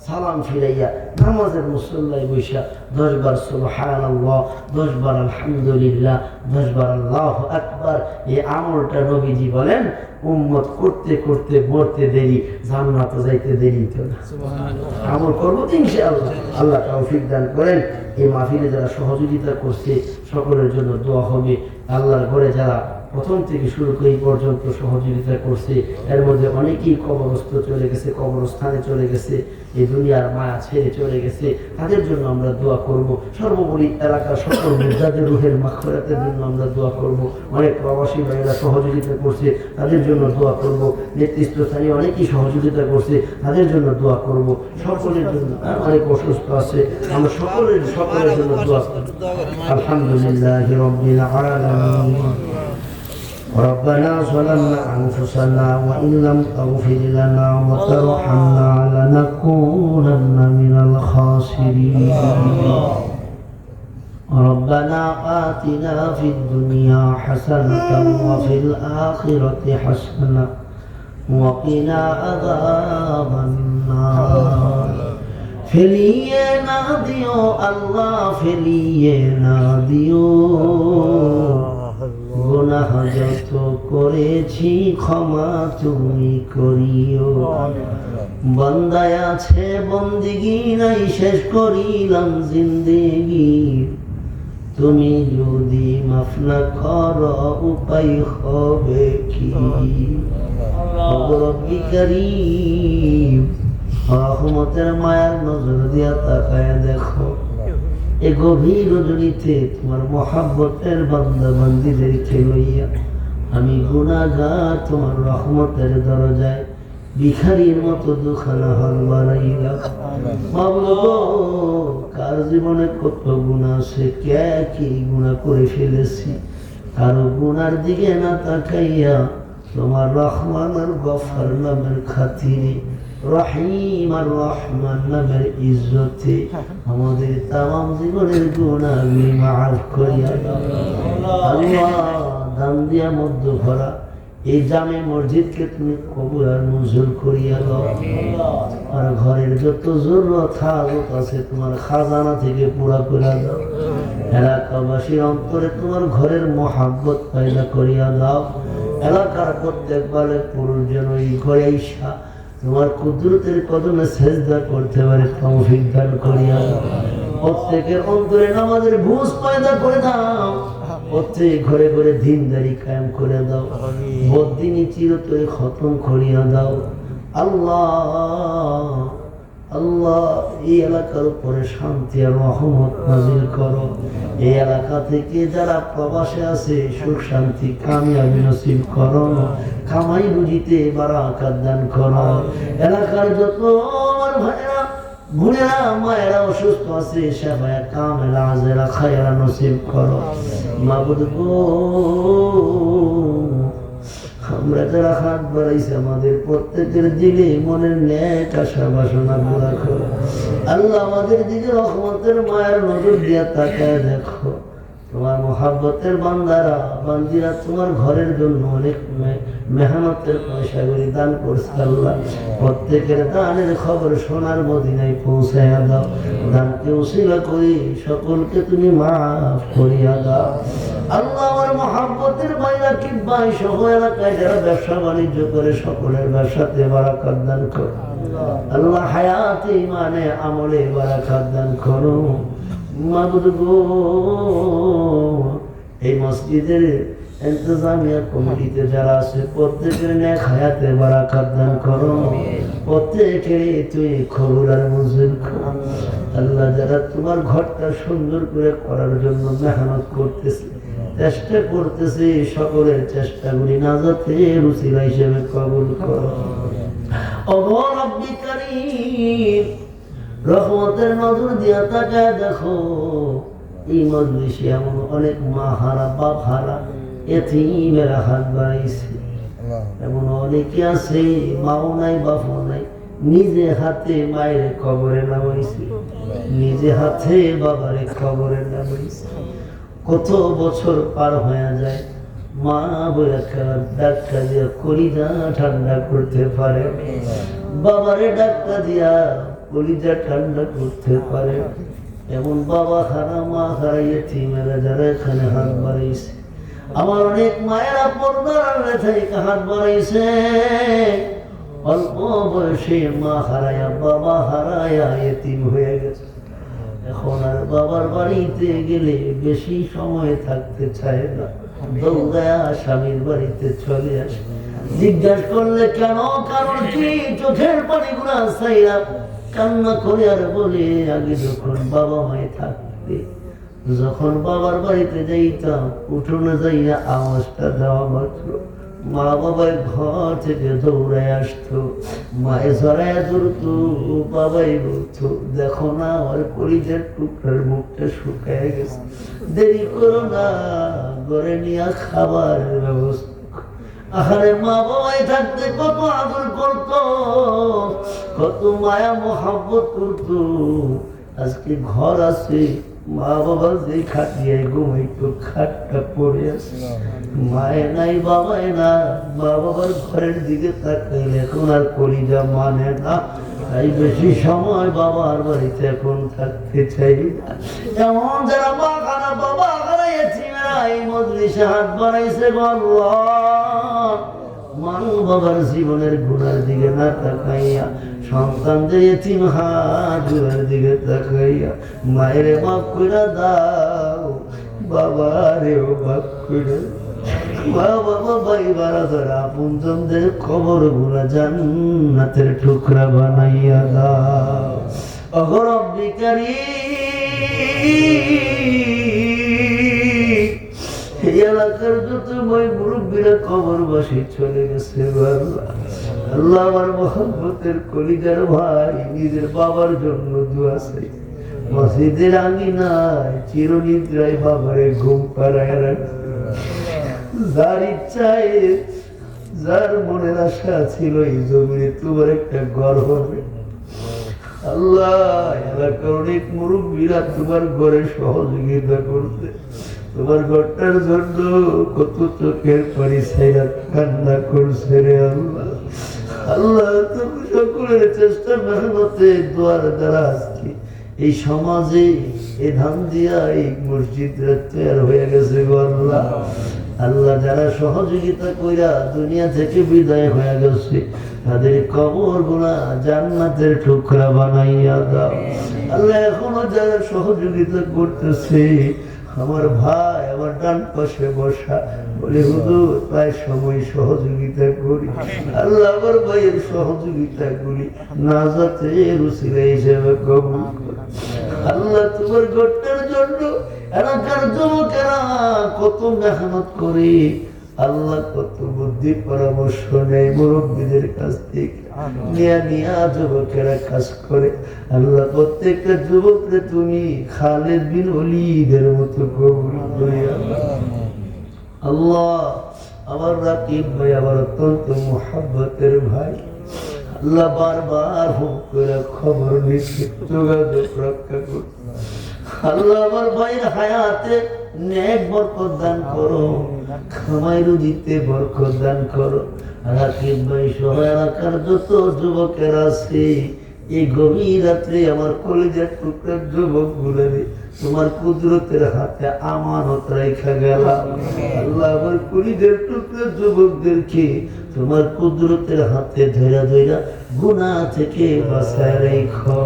সালাম ফিরাইয়া নামাজের মুসল্লায় বৈশা 10 বার সুবহানাল্লাহ, 10 বার আলহামদুলিল্লাহ, 10 বার আল্লাহু আকবার। এই আমলটা নবীজি বলেন উম্মত করতে করতে মরতে দেরি, জান্নাতে যাইতে দেরি হতো না। সুবহানাল্লাহ। আমল করব ইনশাআল্লাহ। আল্লাহ তৌফিক দান করেন। এই মাহফিলে যারা সহযোগিতা করছে সকলের জন্য দোয়া হবে। আল্লাহর ঘরে যারা প্রথম থেকে শুরু করে এই পর্যন্ত সহযোগিতা করছে, এর মধ্যে অনেকেই কবরস্থ চলে গেছে, কবরস্থানে চলে গেছে, এই দুনিয়ার মায়া ছেড়ে চলে গেছে, তাদের জন্য আমরা দোয়া করব। সর্বোপরি এলাকার সকল মুজাদের রুহের মাগফিরাতের জন্য আমরা দোয়া করব। অনেক প্রবাসী ভাইয়েরা সহযোগিতা করছে, তাদের জন্য দোয়া করব। নেতৃত্বস্থানীয় অনেকেই সহযোগিতা করছে, তাদের জন্য দোয়া করব। সকলের জন্য, অনেক অসুস্থ আছে, আমরা সকলের জন্য দোয়া করব। আলহামদুলিল্লাহি রাব্বিল আলামিন। ربنا ظلمنا أنفسنا وإن لم تغفر لنا وترحمنا لنكونن من الخاسرين ربنا آتنا في الدنيا حسنة وفي الآخرة حسنة وقنا عذاب النار ফেলিয়ে না দিও আল্লাহ ফেলিয়ে না দিও গুনাহ যত করেছি ক্ষমা তুমি করিও বান্দায় আছে বন্দিগি নাই শেষ করিলাম জিন্দেগি তুমি যদি মাফ না করো উপায় হবে কি রব্বি কারীম রহমতের মায়ার নজর দিয়া তাকায় দেখো এ গভীর রজনীতে তোমার মহাব্বতের বান্দা বান্দীদেরকে লইয়া আমি গুনাহগার তোমার রহমতের দরজায় ভিখারির মতো দুখানা হাল বাড়াইলাম মাওলা কার জীবনে কত গুনাহ আছে কে কি গুনাহ করে ফেলেছি কারো গুনার দিকে না তাকাইয়া তোমার রহমান আর গফফার নামের খাতিরে রহিম আর রহমান নামের ইজ্জতে আমাদের তামাম জীবনের গুনাহগুলি মাফ করিয়া দাও আল্লাহ দান দিয়া মধ্য ভরা এই জামে মসজিদকে তুমি কবুল আর মঞ্জুর করিয়া দাও আর ঘরের যত জরুরত হাজত আছে তোমার খাজানা থেকে পুরা করে দাও এলাকাবাসীর অন্তরে তোমার ঘরের মহাব্বত পয়দা করিয়া দাও এলাকার প্রত্যেক বালে পুরুষ যেন এই ঘরে ঈশা তোমার কুদরতের কদমে সেজদা করতে পারে তৌফিক দান করিয়া দাও প্রত্যেকের অন্তরে নামাজের বুঝ পয়দা করে দাও প্রত্যেক ঘরে ঘরে দিনদারি কায়েম করে দাও বদিনী চিরতরে খতম করিয়া দাও আল্লাহ আল্লাহ এই এলাকার উপরে শান্তি আর রহমত নাজিল করো এই এলাকা থেকে যারা প্রবাসে আছে সুখ শান্তি কামিয়াবি নসিব করো কামাই রুজিতে বারাকাত দান করো এলাকার যত ভাইরা বোনেরা মায়েরা অসুস্থ আছে সেবায় কামেলা আজেরা খায়রা নসিব করো মাবুদ গো আমরা যারা হাত বাড়াইছে আমাদের প্রত্যেকের দিলে মনের ন্যাক আশা বাসনা পুরা করো আল্লাহ আমাদের দিকে রহমতের মায়ের নজর দিয়া তাকায় দেখো তোমার মহাব্বতের বান্দারা বান্দিরা তোমার ঘরের জন্য অনেক মেহনতের পয়সাগুলি দান করছে আল্লাহ প্রত্যেকের দানের খবর সোনার মদিনায় পৌঁছাইয়া দাও দানকে উসিলা করি সকলকে তুমি মাফ করিয়া দাও আল্লাহ আমার মহাব্বতের বাইরা কিংবাই সহ এলাকায় যারা ব্যবসা বাণিজ্য করে সকলের ব্যবসাতে বারাকাত দান করো আল্লাহ হায়াতে ইমানে আমলে বারাকাত দান করো মাবুদ গো এই মসজিদের ইন্তজামিয়া কমিটিতে যারা আছে প্রত্যেকের নেক হায়াতে বারাকাত দান করো প্রত্যেকের তুই কবুল আর মঞ্জুর করো আল্লাহ যারা তোমার ঘরটা সুন্দর করে করার জন্য মেহনত করতেছে চেষ্টা করতেছে সকলের চেষ্টাগুলি নাজাতের উসিলা হিসেবে কবুল করো ওগো রব্বি কারীম রহমতের নজর দিয়া তাকায় দেখো এই মজলিসে এমন অনেক মা হারা বাপ হারা এতিমেরা হাত বাড়াইছে এমন অনেকে আছে মাও নাই বাপও নাই নিজে হাতে মায়ের কবরে নামাইছে নিজে হাতে বাবারে কবরে নামাইছে কত বছর পার হয়ে যায় মা বলে ডাক্তার দিয়া কলিজা ঠান্ডা করতে পারে বাবারে ডাক্তার দিয়া কলিজা ঠান্ডা করতে পারে এমন বাবা হারা মা হারা ইয়েতিমেরা যারা এখানে হাত বাড়াইছে আমার অনেক মায়েরা পর্দার থেকে হাত বাড়াইছে অল্প বয়সে মা হারায়া বাবা হারায়া ইয়েতিম হয়ে গেছে এখন আর বাবার বাড়িতে গেলে বেশি সময় থাকতে চায় না দৌড়ায়া স্বামীর বাড়িতে চলে আসে জিজ্ঞাসা করলে কেন কারণ কি চোখের পানি গুলা চাইরা কান্না করে আর বলে আগে যখন বাবা মায়ে থাকতে যখন বাবার বাড়িতে যাইতাম উঠোনে যাইয়া আওয়াজটা দেওয়া মাত্র মা বাবাই ঘর থেকে দৌড়ায় আসতো মায়ে জড়ায় ধরতো বাবাই বলতো দেখো না আমার কলিজার টুকরার মুখটা শুকায় গেছে দেরি করো না ঘরে নিয়ে খাবার ব্যবস্থা আরে মা বাবাই থাকতে কত আদর করত, কত মায়া মোহাব্বত করত। আজকে ঘর আছে, মা বাবা যে খাটিয়ে ঘুমাইতো খাটটা পড়ে আছে, মায়ে নাই বাবাই না, মা বাবার ঘরের দিকে তাকাইলে এখন আর কলিজা মানে না। তাই বেশি সময় বাবার বাড়িতে এখন থাকতে চাই না। এমন যারা মা খানা বাবা খানাইয়াছি এই মজলিসে হাত বাড়াইছে, মানু বাবার জীবনের গুণার দিকে না তাকাইয়া, সন্তানদের এতিম হাজুরের দিকে তাকাইয়া মায়ের মাফ করে দাও, বাবারেও মাফ করে। মা বাবা ভাই বারাদার আপনজনদের খবর গুলা জান্নাতের টুকরা বানাইয়া দাও। অগরব্বি কারীম, এই এলাকার যত ভাই মুরব্বীরা কবরবাসী চলে গেছে আল্লাহ, আল্লাহ আমার মোহাম্মতের কলিজার ভাই নিজের বাবার জন্য দোয়া চাই। মসজিদের আঙিনায় চিরনিদ্রায় বাবারে ঘুম পাড়ায় রাখছে। যার ইচ্ছায়, যার মনের আশা ছিল এই জমিনে তোমার একটা ঘর হবে, আল্লাহ এলাকার অনেক মুরব্বীরা তোমার ঘরে সহযোগিতা করতে, তোমার ঘরটার জন্য কত চোখের পানি ছাইরা কান্না করছে রে আল্লাহ। আল্লাহ তুমি সকলের চেষ্টা মেহনতে দোয়ার দ্বারা আজকে এই সমাজে এই ধান দিয়া এই মসজিদ তৈরি হয়ে গেছে গো আল্লাহ। আল্লাহ যারা সহযোগিতা কইরা দুনিয়া থেকে বিদায় হয়ে গেছে, তাদের কবর গুলা জান্নাতের টুকরা বানাইয়া দাও। আল্লাহ এখনো যারা সহযোগিতা করতেছে, আমার ভাই আমার ডান পাশে বসা বলে হুজুর প্রায় সময় সহযোগিতা করি, আল্লাহ আমার ভাইয়ের সহযোগিতা করি নাজাতের উসিলা হিসেবে কবুল কর। আল্লাহ তোমার ঘরটার জন্য এলাকার যুবকেরা কত মেহনত করে, আল্লাহ কত বুদ্ধি পরামর্শ নেয় মুরব্বীদের কাছ থেকে, নিয়া যুবকেরা কাজ করে। আল্লাহ প্রত্যেকটা যুবকরে তুমি খালেদ বিন ওলীদের মতো কবুল করে। আল্লাহ আমার রাকিব ভাই আমার অত্যন্ত মুহাব্বতের ভাই, আল্লাহ বারবার হুম করে খবর নিচ্ছে, যোগাযোগ রক্ষা করো। আল্লাহ আমার ভাইয়ের হায়াতে নেক বরকত দান করো, খামাই রুজিতে বরকত দান করো। রাকিব ভাই সহ এলাকার যত যুবকের আছে, এই গভীর রাত্রে আমার কলেজের টুকরার যুবক গুলারে তোমার কুদরতের হাতে আমানত রাখা গেলাম। আল্লাহ আমার কলেজের টুকরার যুবকদেরকে তোমার কুদরতের হাতে ধৈরা ধৈরা গুনাহ থেকে বাঁচায় রেখো,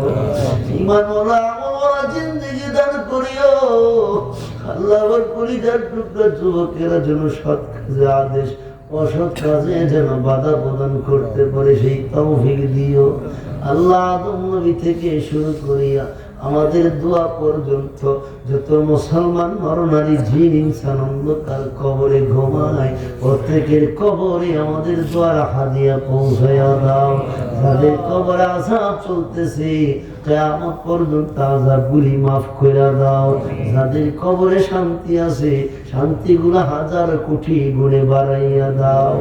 ঈমানওয়ালা আমলওয়ালা জিন্দেগি দান করিও। আল্লাহ আমার কলিজার টুকরা যুবকেরা যেন সৎ কাজে আদেশ, অসৎ কাজে যেন বাধা প্রদান করতে পারে সেই তৌফিক দিও। আল্লাহ আদম নবী থেকে শুরু করিয়া আমাদের দোয়া পর্যন্ত যত মুসলমান নরনারী জিন ইনসান অন্ধকার কবরে ঘুমায়, প্রত্যেকের কবরে আমাদের দোয়ার হাদিয়া পৌঁছায়া দাও। যাদের কবরে আযাব চলতেছে কিয়ামত পর্যন্ত আযাবগুলি মাফ করে দাও। যাদের কবরে শান্তি আছে শান্তিগুলো হাজার কোটি গুণে বাড়াইয়া দাও।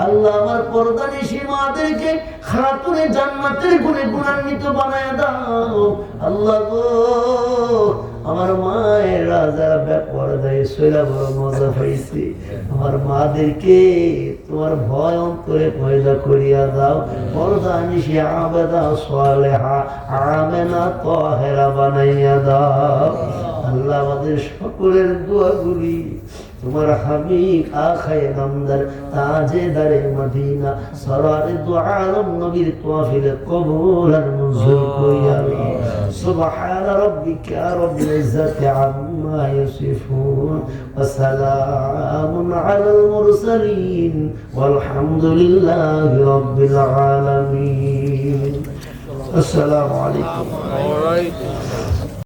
আল্লাহ আমার পর্দানিশী মাদেরকে খাতুনে জান্নাতের গুণে গুণান্বিত বানায়া দাও। আল্লাহ গো আমার মায়ের যারা বেপরদায় সইলা বড় মজা পাইছে, আমার মাদেরকে তোমার ভয় অন্তরে পয়দা করিয়া দাও। পর্দানিশী আবেদা সালেহা আমেনা তাহেরা বানাইয়া দাও। আল্লাহ আমাদের সকলের দোয়াগুলি তোমার হাবিব আখায়ে নামদার তাজেদারে মদিনা সরারে দু আলম নবীর তোয়াফিলে কবুল আর মঞ্জুর করিয়া দাও। সুবহান রাব্বিকা রাব্বিল ইজ্জাতি আম্মা ইয়াসিফুন ওয়া সালামুন আলাল মুরসালিন ওয়ালহামদুলিল্লাহি রাব্বিল আলামিন। আসসালামু আলাইকুম।